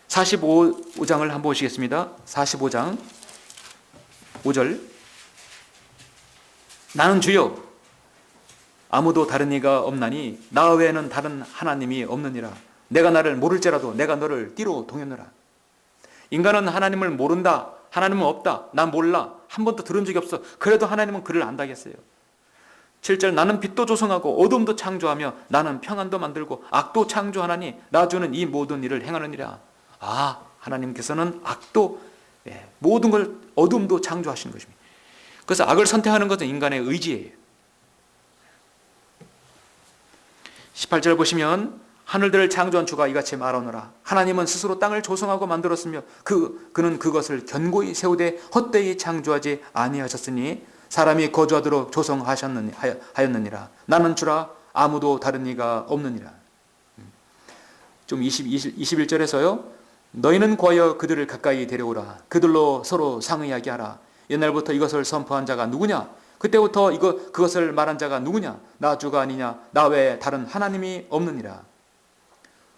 Speaker 1: 45장을 한번 보시겠습니다. 45장 5절. 나는 주여 아무도 다른 이가 없나니 나 외에는 다른 하나님이 없느니라. 내가 나를 모를지라도 내가 너를 띠로 동였노라. 인간은 하나님을 모른다. 하나님은 없다. 난 몰라. 한 번도 들은 적이 없어. 그래도 하나님은 그를 안다겠어요. 7절. 나는 빛도 조성하고 어둠도 창조하며 나는 평안도 만들고 악도 창조하나니 나 주는 이 모든 일을 행하느니라. 하나님께서는 악도 모든 걸 어둠도 창조하신 것입니다. 그래서 악을 선택하는 것은 인간의 의지예요. 18절 보시면 하늘들을 창조한 주가 이같이 말하노라. 하나님은 스스로 땅을 조성하고 만들었으며 그는 그것을 견고히 세우되 헛되이 창조하지 아니하셨으니 사람이 거주하도록 조성하였느니라. 나는 주라 아무도 다른 이가 없느니라. 좀 21절에서요. 너희는 구하여 그들을 가까이 데려오라. 그들로 서로 상의하게 하라. 옛날부터 이것을 선포한 자가 누구냐? 그때부터 그것을 말한 자가 누구냐? 나 주가 아니냐? 나 외에 다른 하나님이 없느니라.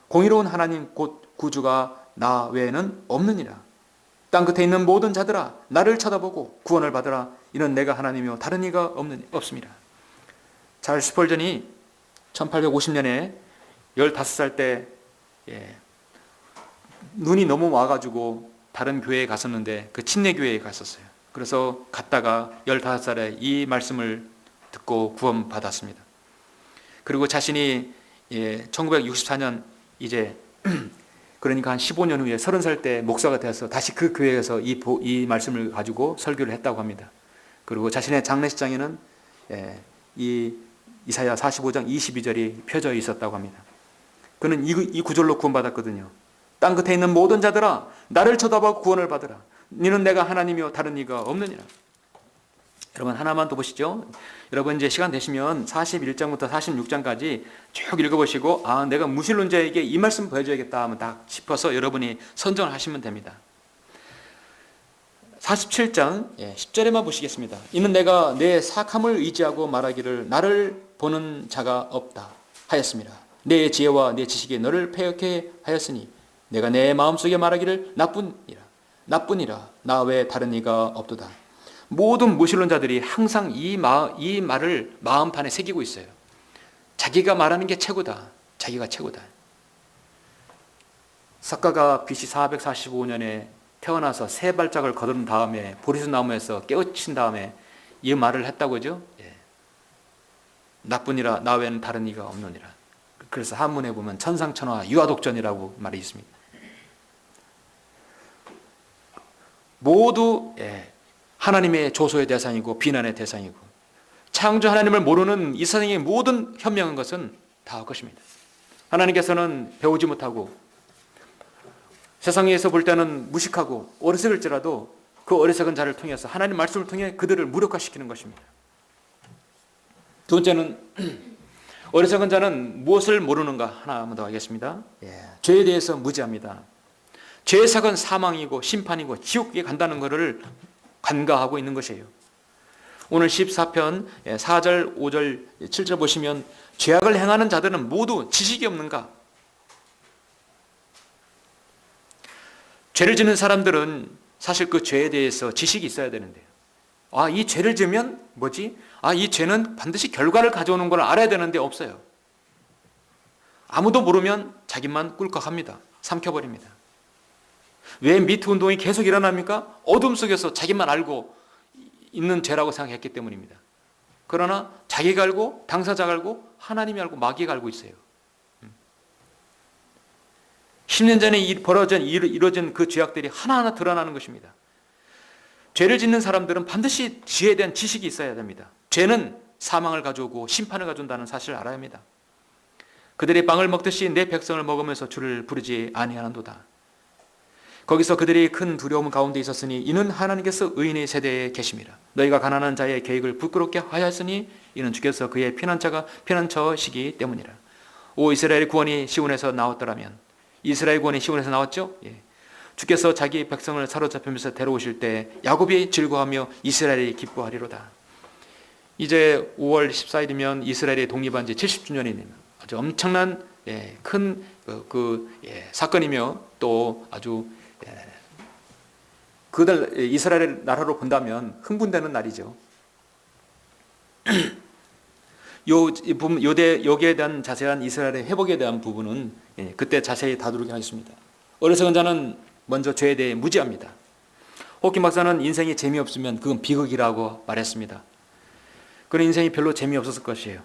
Speaker 1: 공의로운 하나님 곧 구주가 나 외에는 없느니라. 땅 끝에 있는 모든 자들아 나를 쳐다보고 구원을 받으라. 이는 내가 하나님이요 다른 이가 없습니다. 찰스 스펄전이 1850년에 15살 때 눈이 너무 와가지고 다른 교회에 갔었는데 그 침례교회에 갔었어요. 그래서 갔다가 15살에 이 말씀을 듣고 구원받았습니다. 그리고 자신이 1964년 이제 그러니까 한 15년 후에 30살 때 목사가 되어서 다시 그 교회에서 이 말씀을 가지고 설교를 했다고 합니다. 그리고 자신의 장례식장에는 이 이사야 45장 22절이 펴져 있었다고 합니다. 그는 이 구절로 구원받았거든요. 땅 끝에 있는 모든 자들아 나를 쳐다보고 구원을 받으라. 너는 내가 하나님이요 다른 이가 없느니라. 여러분 하나만 더 보시죠. 여러분 이제 시간 되시면 41장부터 46장까지 쭉 읽어보시고 내가 무신론자에게 이 말씀 보여줘야겠다 하면 딱 짚어서 여러분이 선정을 하시면 됩니다. 47장 10절에만 보시겠습니다. 이는 내가 내 사악함을 의지하고 말하기를 나를 보는 자가 없다 하였습니다. 내 지혜와 내 지식이 너를 패역해 하였으니 내가 내 마음속에 말하기를 나뿐이라 나 외에 다른 이가 없도다. 모든 무신론자들이 항상 이 말을 마음판에 새기고 있어요. 자기가 말하는 게 최고다. 자기가 최고다. 석가가 BC 445년에 태어나서 세 발짝을 거둔 다음에 보리수 나무에서 깨우친 다음에 이 말을 했다고 하죠. 나뿐이라 나 외에는 다른 이가 없느니라. 그래서 한문에 보면 천상천하 유아독전이라고 말이 있습니다. 모두 하나님의 조소의 대상이고 비난의 대상이고 창조 하나님을 모르는 이 세상의 모든 현명한 것은 다 헛것입니다. 하나님께서는 배우지 못하고 세상에서 볼 때는 무식하고 어리석을지라도 그 어리석은 자를 통해서 하나님 말씀을 통해 그들을 무력화시키는 것입니다. 두 번째는 어리석은 자는 무엇을 모르는가 하나만 더 하겠습니다. 죄에 대해서 무지합니다. 죄의 삭은 사망이고 심판이고 지옥에 간다는 것을 간과하고 있는 것이에요. 오늘 14편 4절, 5절, 7절 보시면 죄악을 행하는 자들은 모두 지식이 없는가? 죄를 짓는 사람들은 사실 그 죄에 대해서 지식이 있어야 되는데요. 이 죄를 지으면 뭐지? 이 죄는 반드시 결과를 가져오는 걸 알아야 되는데 없어요. 아무도 모르면 자기만 꿀꺽합니다. 삼켜버립니다. 왜 미투 운동이 계속 일어납니까? 어둠 속에서 자기만 알고 있는 죄라고 생각했기 때문입니다. 그러나 자기가 알고, 당사자가 알고, 하나님이 알고, 마귀가 알고 있어요. 10년 전에 이루어진 그 죄악들이 하나하나 드러나는 것입니다. 죄를 짓는 사람들은 반드시 죄에 대한 지식이 있어야 됩니다. 죄는 사망을 가져오고 심판을 가져온다는 사실을 알아야 합니다. 그들이 빵을 먹듯이 내 백성을 먹으면서 주를 부르지 아니하는도다. 거기서 그들이 큰 두려움 가운데 있었으니 이는 하나님께서 의인의 세대에 계심이라. 너희가 가난한 자의 계획을 부끄럽게 하였으니 이는 주께서 그의 피난처시기 때문이라. 오 이스라엘의 구원이 시온에서 나왔더라면. 이스라엘 구원이 시온에서 나왔죠? 예. 주께서 자기 백성을 사로잡히면서 데려오실 때 야곱이 즐거워하며 이스라엘이 기뻐하리로다. 이제 5월 14일이면 이스라엘이 독립한 지 70주년이네요. 아주 엄청난 큰 사건이며 또 아주 그들 이스라엘 나라로 본다면 흥분되는 날이죠. 여기에 대한 자세한 이스라엘의 회복에 대한 부분은 그때 자세히 다루게 하겠습니다. 어리석은 자는 먼저 죄에 대해 무지합니다. 호키 박사는 인생이 재미없으면 그건 비극이라고 말했습니다. 그런 인생이 별로 재미없었을 것이에요.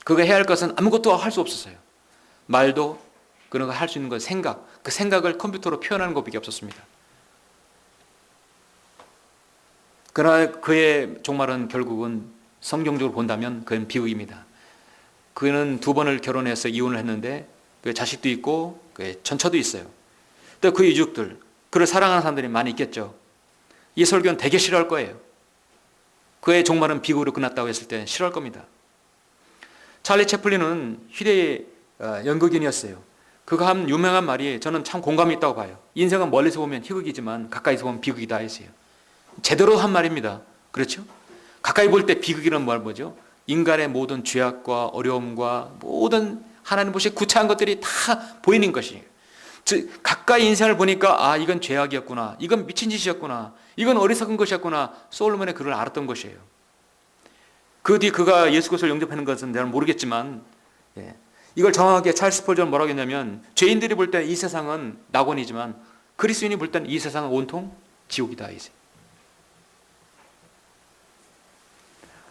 Speaker 1: 그가 해야 할 것은 아무것도 할 수 없었어요. 말도 그런 거 할 수 있는 건 생각, 그 생각을 컴퓨터로 표현하는 것밖에 없었습니다. 그러나 그의 종말은 결국은 성경적으로 본다면 그건 비극입니다. 그는 2번을 결혼해서 이혼을 했는데 그 자식도 있고 그 전처도 있어요. 또 그 유족들, 그를 사랑하는 사람들이 많이 있겠죠. 이 설교는 되게 싫어할 거예요. 그의 종말은 비극으로 끝났다고 했을 때 싫어할 겁니다. 찰리 채플린은 희대의 연극인이었어요. 그가 한 유명한 말이 저는 참 공감이 있다고 봐요. 인생은 멀리서 보면 희극이지만 가까이서 보면 비극이다 했어요. 제대로 한 말입니다. 그렇죠? 가까이 볼 때 비극이란 뭐죠? 인간의 모든 죄악과 어려움과 모든 하나님 보시 구차한 것들이 다 보이는 것이에요. 즉 가까이 인생을 보니까 이건 죄악이었구나, 이건 미친 짓이었구나, 이건 어리석은 것이었구나, 솔로몬의 글을 알았던 것이에요. 그 뒤 그가 예수 그리스도를 영접하는 것은 내가 모르겠지만 이걸 정확하게 찰스 스펄전은 뭐라고 했냐면 죄인들이 볼 때 이 세상은 낙원이지만 그리스도인이 볼 때는 이 세상은 온통 지옥이다.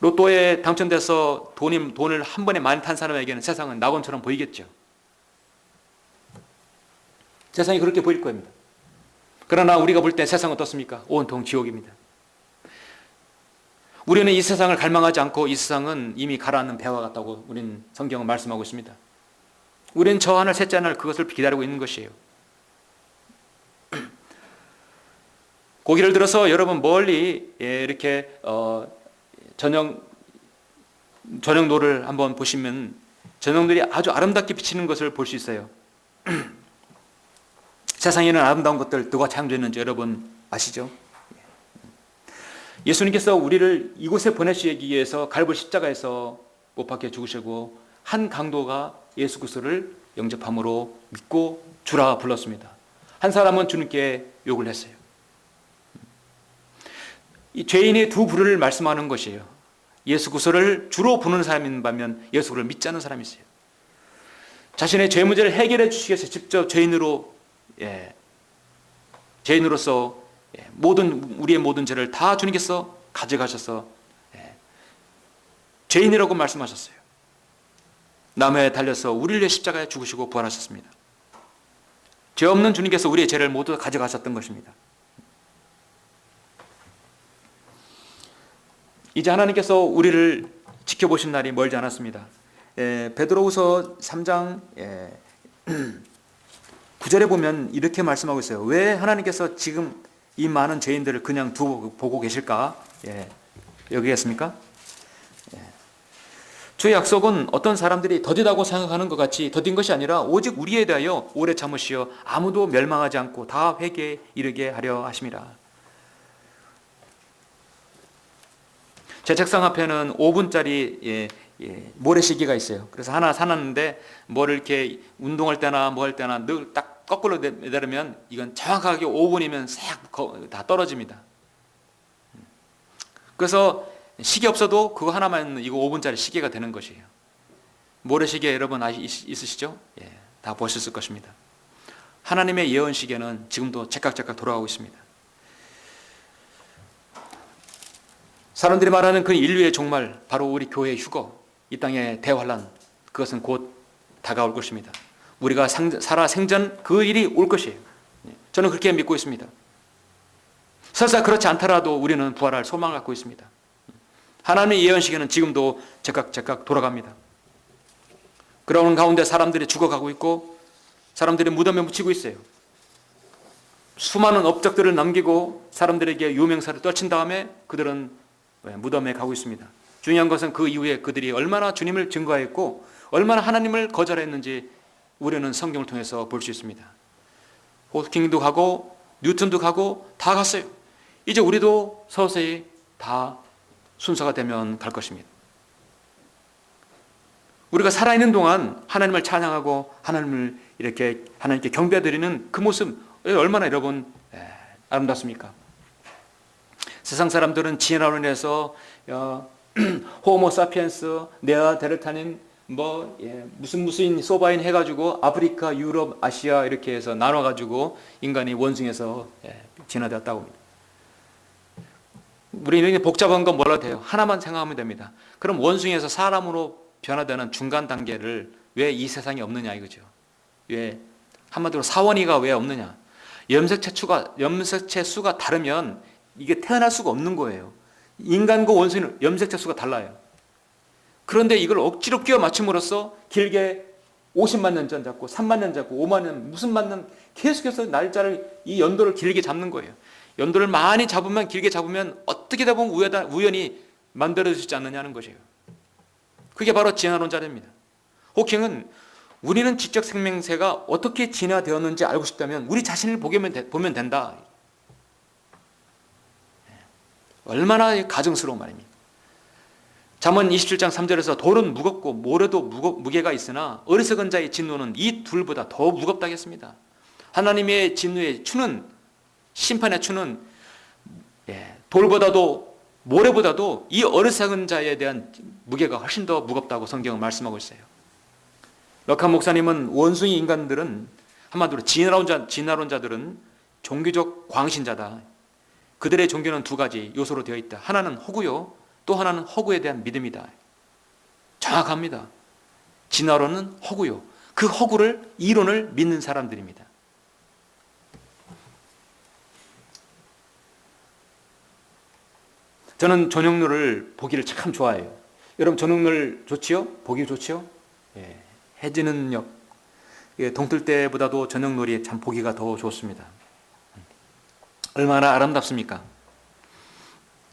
Speaker 1: 로또에 당첨돼서 돈을 한 번에 많이 탄 사람에게는 세상은 낙원처럼 보이겠죠. 세상이 그렇게 보일 겁니다. 그러나 우리가 볼 때 세상은 어떻습니까? 온통 지옥입니다. 우리는 이 세상을 갈망하지 않고 이 세상은 이미 가라앉는 배와 같다고 우리는 성경은 말씀하고 있습니다. 우리는 저 하늘 셋째 하늘 그것을 기다리고 있는 것이에요. 고개를 들어서 여러분 멀리 이렇게 저녁노를 한번 보시면 저녁들이 아주 아름답게 비치는 것을 볼 수 있어요. 세상에는 아름다운 것들 누가 창조했는지 여러분 아시죠? 예수님께서 우리를 이곳에 보내시기 위해서 갈보리 십자가에서 못 박혀 죽으시고 한 강도가 예수 그리스도를 영접함으로 믿고 주라 불렀습니다. 한 사람은 주님께 욕을 했어요. 이 죄인의 두 부류를 말씀하는 것이에요. 예수 그리스도를 주로 부르는 사람인 반면 예수 그리스도를 믿지 않는 사람이 있어요. 자신의 죄 문제를 해결해 주시기 위해서 직접 죄인으로서 우리의 모든 죄를 다 주님께서 가져가셔서 죄인이라고 말씀하셨어요. 나무에 달려서 우리를 위해 십자가에 죽으시고 부활하셨습니다. 죄 없는 주님께서 우리의 죄를 모두 가져가셨던 것입니다. 이제 하나님께서 우리를 지켜보신 날이 멀지 않았습니다. 베드로후서 3장 9절에 보면 이렇게 말씀하고 있어요. 왜 하나님께서 지금 이 많은 죄인들을 그냥 두고 보고 계실까? 여기겠습니까? 주의 약속은 어떤 사람들이 더디다고 생각하는 것 같이 더딘 것이 아니라 오직 우리에 대하여 오래 참으시어 아무도 멸망하지 않고 다 회개에 이르게 하려 하심이라. 제 책상 앞에는 5분짜리 모래시계가 있어요. 그래서 하나 사놨는데 뭐를 이렇게 운동할 때나 뭐 할 때나 늘 딱 거꾸로 매달으면 이건 정확하게 5분이면 싹 다 떨어집니다. 그래서 시계 없어도 그거 하나만 이거 5분짜리 시계가 되는 것이에요. 모래시계 여러분 있으시죠? 예, 다 보셨을 것입니다. 하나님의 예언 시계는 지금도 제깍제깍 돌아가고 있습니다. 사람들이 말하는 그 인류의 종말, 바로 우리 교회의 휴거, 이 땅의 대환란, 그것은 곧 다가올 것입니다. 우리가 살아 생전 그 일이 올 것이에요. 저는 그렇게 믿고 있습니다. 설사 그렇지 않더라도 우리는 부활할 소망을 갖고 있습니다. 하나님의 예언 시계는 지금도 제깍제깍 돌아갑니다. 그러는 가운데 사람들이 죽어가고 있고 사람들이 무덤에 묻히고 있어요. 수많은 업적들을 남기고 사람들에게 유명사를 떨친 다음에 그들은 무덤에 가고 있습니다. 중요한 것은 그 이후에 그들이 얼마나 주님을 증거했고 얼마나 하나님을 거절했는지 우리는 성경을 통해서 볼 수 있습니다. 호킹도 가고 뉴턴도 가고 다 갔어요. 이제 우리도 서서히 다 순서가 되면 갈 것입니다. 우리가 살아있는 동안 하나님을 찬양하고 하나님께 경배드리는 그 모습 얼마나 여러분 아름답습니까? 세상 사람들은 진화로 인해서 호모 사피엔스, 네아데르탈린 무슨 소바인 해가지고 아프리카, 유럽, 아시아 이렇게 해서 나눠가지고 인간이 원숭이에서 진화되었다고 합니다. 우리는 복잡한 건 몰라도 돼요. 하나만 생각하면 됩니다. 그럼 원숭이에서 사람으로 변화되는 중간 단계를 왜 이 세상에 없느냐 이거죠. 왜 한마디로 사원이가 왜 없느냐? 염색체 수가 다르면 이게 태어날 수가 없는 거예요. 인간과 원숭이는 염색체 수가 달라요. 그런데 이걸 억지로 끼워 맞춤으로써 길게 50만 년 전 잡고 3만 년 잡고 5만 년 무슨 만 년 계속해서 날짜를 이 연도를 길게 잡는 거예요. 연도를 많이 잡으면 길게 잡으면 어떻게 보면 우연히 만들어지지 않느냐는 것이에요. 그게 바로 진화론자입니다. 호킹은 우리는 지적 생명체가 어떻게 진화되었는지 알고 싶다면 우리 자신을 보면 된다. 얼마나 가증스러운 말입니까? 잠언 27장 3절에서 돌은 무겁고 모래도 무게가 있으나 어리석은 자의 진노는 이 둘보다 더 무겁다 했습니다. 하나님의 진노의 추는, 심판의 추는 돌보다도 모래보다도 이 어리석은 자에 대한 무게가 훨씬 더 무겁다고 성경은 말씀하고 있어요. 럭한 목사님은 원숭이 인간들은 한마디로 진화론자들은 종교적 광신자다. 그들의 종교는 두 가지 요소로 되어 있다. 하나는 허구요, 또 하나는 허구에 대한 믿음이다. 정확합니다. 진화론은 허구요. 그 허구를, 이론을 믿는 사람들입니다. 저는 저녁노를 보기를 참 좋아해요. 여러분 저녁노를 좋지요? 보기 좋지요? 예. 해지는 역, 동틀 때보다도 저녁놀이 참 보기가 더 좋습니다. 얼마나 아름답습니까?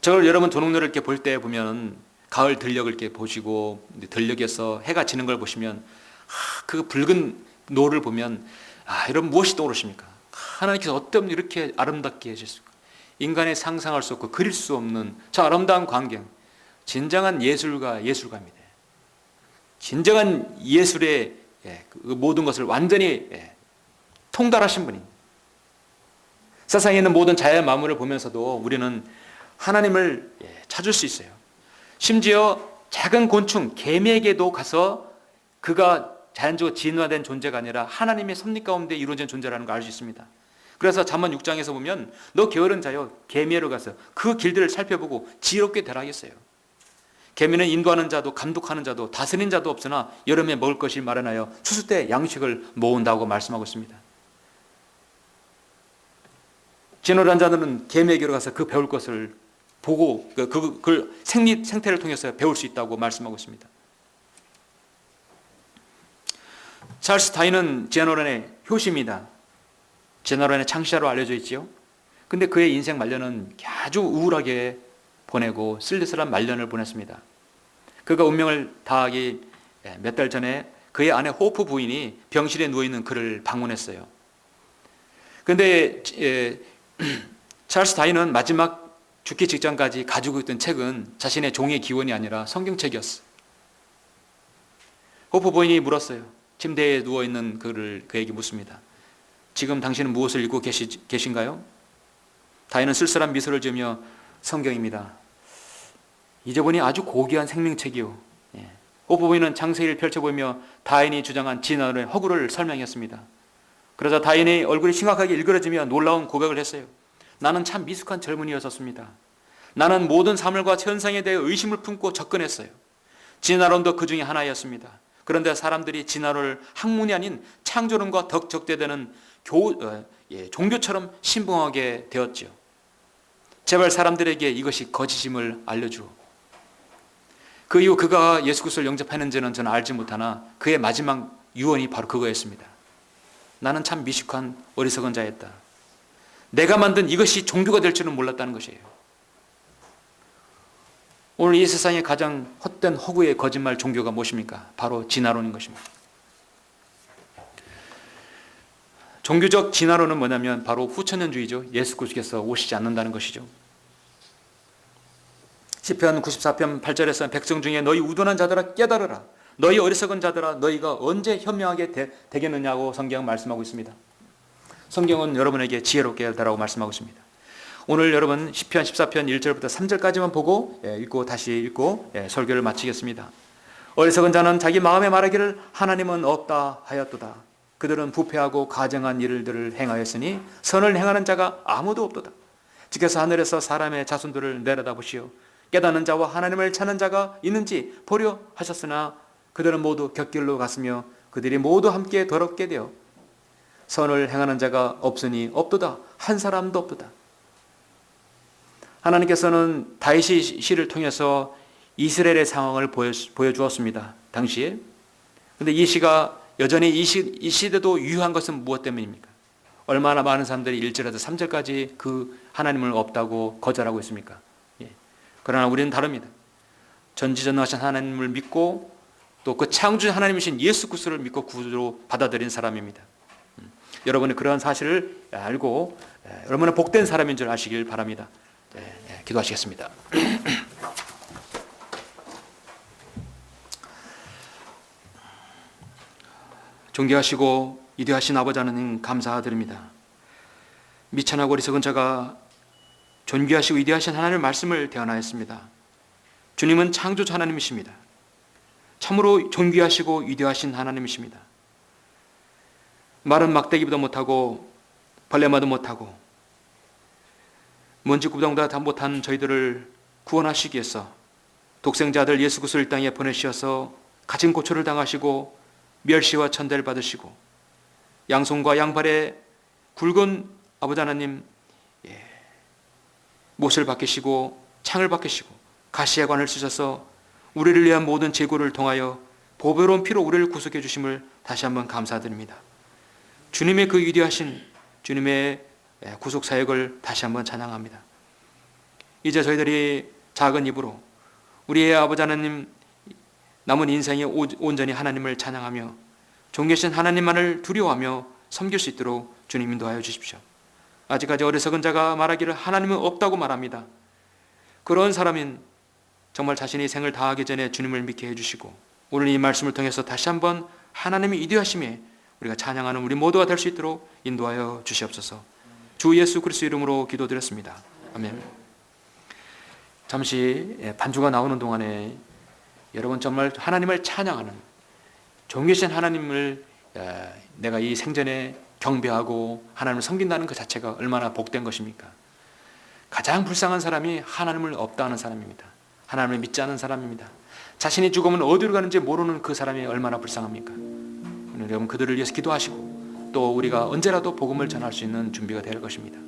Speaker 1: 저를 여러분 저녁노를 이렇게 볼 때 보면 가을 들녘을 이렇게 보시고 들녘에서 해가 지는 걸 보시면 그 붉은 노를 보면 여러분 무엇이 떠오르십니까? 하나님께서 어쩜 이렇게 아름답게 해주실까? 인간의 상상할 수 없고 그릴 수 없는 저 아름다운 광경, 진정한 예술가입니다. 진정한 예술의 그 모든 것을 완전히 통달하신 분입니다. 세상에 있는 모든 자연 만물을 보면서도 우리는 하나님을 찾을 수 있어요. 심지어 작은 곤충, 개미에게도 가서 그가 자연적으로 진화된 존재가 아니라 하나님의 섭리 가운데 이루어진 존재라는 걸 알 수 있습니다. 그래서 잠언 6장에서 보면 너 게으른 자여 개미로 가서 그 길들을 살펴보고 지혜롭게 되라 하겠어요. 개미는 인도하는 자도 감독하는 자도 다스리는 자도 없으나 여름에 먹을 것을 마련하여 추수 때 양식을 모은다고 말씀하고 있습니다. 진화한 자들은 개미에게로 가서 그 배울 것을 보고 그걸 생태를 통해서 배울 수 있다고 말씀하고 있습니다. 찰스 다윈은 진화론의 효시입니다. 진화론의 창시자로 알려져 있지요. 근데 그의 인생 말년은 아주 우울하게 보내고 쓸쓸한 말년을 보냈습니다. 그가 운명을 다하기 몇 달 전에 그의 아내 호프 부인이 병실에 누워있는 그를 방문했어요. 그런데 찰스 다윈은 마지막 죽기 직전까지 가지고 있던 책은 자신의 종의 기원이 아니라 성경책이었어. 호프 부인이 물었어요. 침대에 누워있는 그에게 묻습니다. 지금 당신은 무엇을 읽고 계신가요? 다인은 쓸쓸한 미소를 지으며 성경입니다. 이제 보니 아주 고귀한 생명책이요. 호프 부인은 장세기를 펼쳐보며 다인이 주장한 진화론의 허구를 설명했습니다. 그러자 다인의 얼굴이 심각하게 일그러지며 놀라운 고백을 했어요. 나는 참 미숙한 젊은이였었습니다. 나는 모든 사물과 현상에 대해 의심을 품고 접근했어요. 진화론도 그 중에 하나였습니다. 그런데 사람들이 진화론을 학문이 아닌 창조론과 덕적대되는 종교처럼 신봉하게 되었죠. 제발 사람들에게 이것이 거짓임을 알려주오. 그 이후 그가 예수 그리스도를 영접했는지는 저는 알지 못하나 그의 마지막 유언이 바로 그거였습니다. 나는 참 미숙한 어리석은 자였다. 내가 만든 이것이 종교가 될 줄은 몰랐다는 것이에요. 오늘 이 세상에 가장 헛된 허구의 거짓말 종교가 무엇입니까? 바로 진화론인 것입니다. 종교적 진화론은 뭐냐면 바로 후천년주의죠. 예수 그리스도께서 오시지 않는다는 것이죠. 시편 94편 8절에서 백성 중에 너희 우둔한 자들아 깨달으라. 너희 어리석은 자들아 너희가 언제 현명하게 되겠느냐고 성경은 말씀하고 있습니다. 성경은 여러분에게 지혜롭게 되라고 말씀하고 있습니다. 오늘 여러분 시편 14편 1절부터 3절까지만 보고 다시 읽고 설교를 마치겠습니다. 어리석은 자는 자기 마음에 말하기를 하나님은 없다 하였도다. 그들은 부패하고 가증한 일들을 행하였으니 선을 행하는 자가 아무도 없도다. 주께서 하늘에서 사람의 자손들을 내려다보시오. 깨닫는 자와 하나님을 찾는 자가 있는지 보려 하셨으나 그들은 모두 곁길로 갔으며 그들이 모두 함께 더럽게 되어 선을 행하는 자가 없으니 없도다. 한 사람도 없도다. 하나님께서는 다윗의 시를 통해서 이스라엘의 상황을 보여주었습니다. 당시에. 그런데 이 시가 여전히 이 시대도 유효한 것은 무엇 때문입니까? 얼마나 많은 사람들이 1절에서 3절까지 그 하나님을 없다고 거절하고 있습니까? 그러나 우리는 다릅니다. 전지전능하신 하나님을 믿고 또 그 창조 하나님이신 예수 그리스도를 믿고 구주로 받아들인 사람입니다. 여러분이 그러한 사실을 알고 얼마나 복된 사람인 줄 아시길 바랍니다. 기도하시겠습니다. 존귀하시고 위대하신 아버지 하나님 감사드립니다. 미천하고 어리석은 자가 존귀하시고 위대하신 하나님의 말씀을 대언하였습니다. 주님은 창조자 하나님이십니다. 참으로 존귀하시고 위대하신 하나님이십니다. 말은 막대기보다 못하고 벌레마도 못하고 먼지구덩이보다 다 못한 저희들을 구원하시기 위해서 독생자 아들 예수 그리스도를 이 땅에 보내시어서 가진 고초를 당하시고 멸시와 천대를 받으시고 양손과 양발에 굵은 아버지 하나님 못을 박히시고 창을 박히시고 가시의 관을 쓰셔서 우리를 위한 모든 재고를 통하여 보배로운 피로 우리를 구속해 주심을 다시 한번 감사드립니다. 주님의 그 위대하신 주님의 구속 사역을 다시 한번 찬양합니다. 이제 저희들이 작은 입으로 우리의 아버지 하나님 남은 인생에 온전히 하나님을 찬양하며 존귀하신 하나님만을 두려워하며 섬길 수 있도록 주님 인도하여 주십시오. 아직까지 어리석은 자가 말하기를 하나님은 없다고 말합니다. 그런 사람인 정말 자신이 생을 다하기 전에 주님을 믿게 해주시고 오늘 이 말씀을 통해서 다시 한번 하나님의 위대하심에 우리가 찬양하는 우리 모두가 될 수 있도록 인도하여 주시옵소서. 주 예수 그리스도 이름으로 기도드렸습니다. 아멘. 잠시 반주가 나오는 동안에 여러분 정말 하나님을 찬양하는 존귀하신 하나님을 내가 이 생전에 경배하고 하나님을 섬긴다는 그 자체가 얼마나 복된 것입니까? 가장 불쌍한 사람이 하나님을 없다 하는 사람입니다. 하나님을 믿지 않는 사람입니다. 자신이 죽으면 어디로 가는지 모르는 그 사람이 얼마나 불쌍합니까? 오늘 여러분 그들을 위해서 기도하시고 또 우리가 언제라도 복음을 전할 수 있는 준비가 될 것입니다.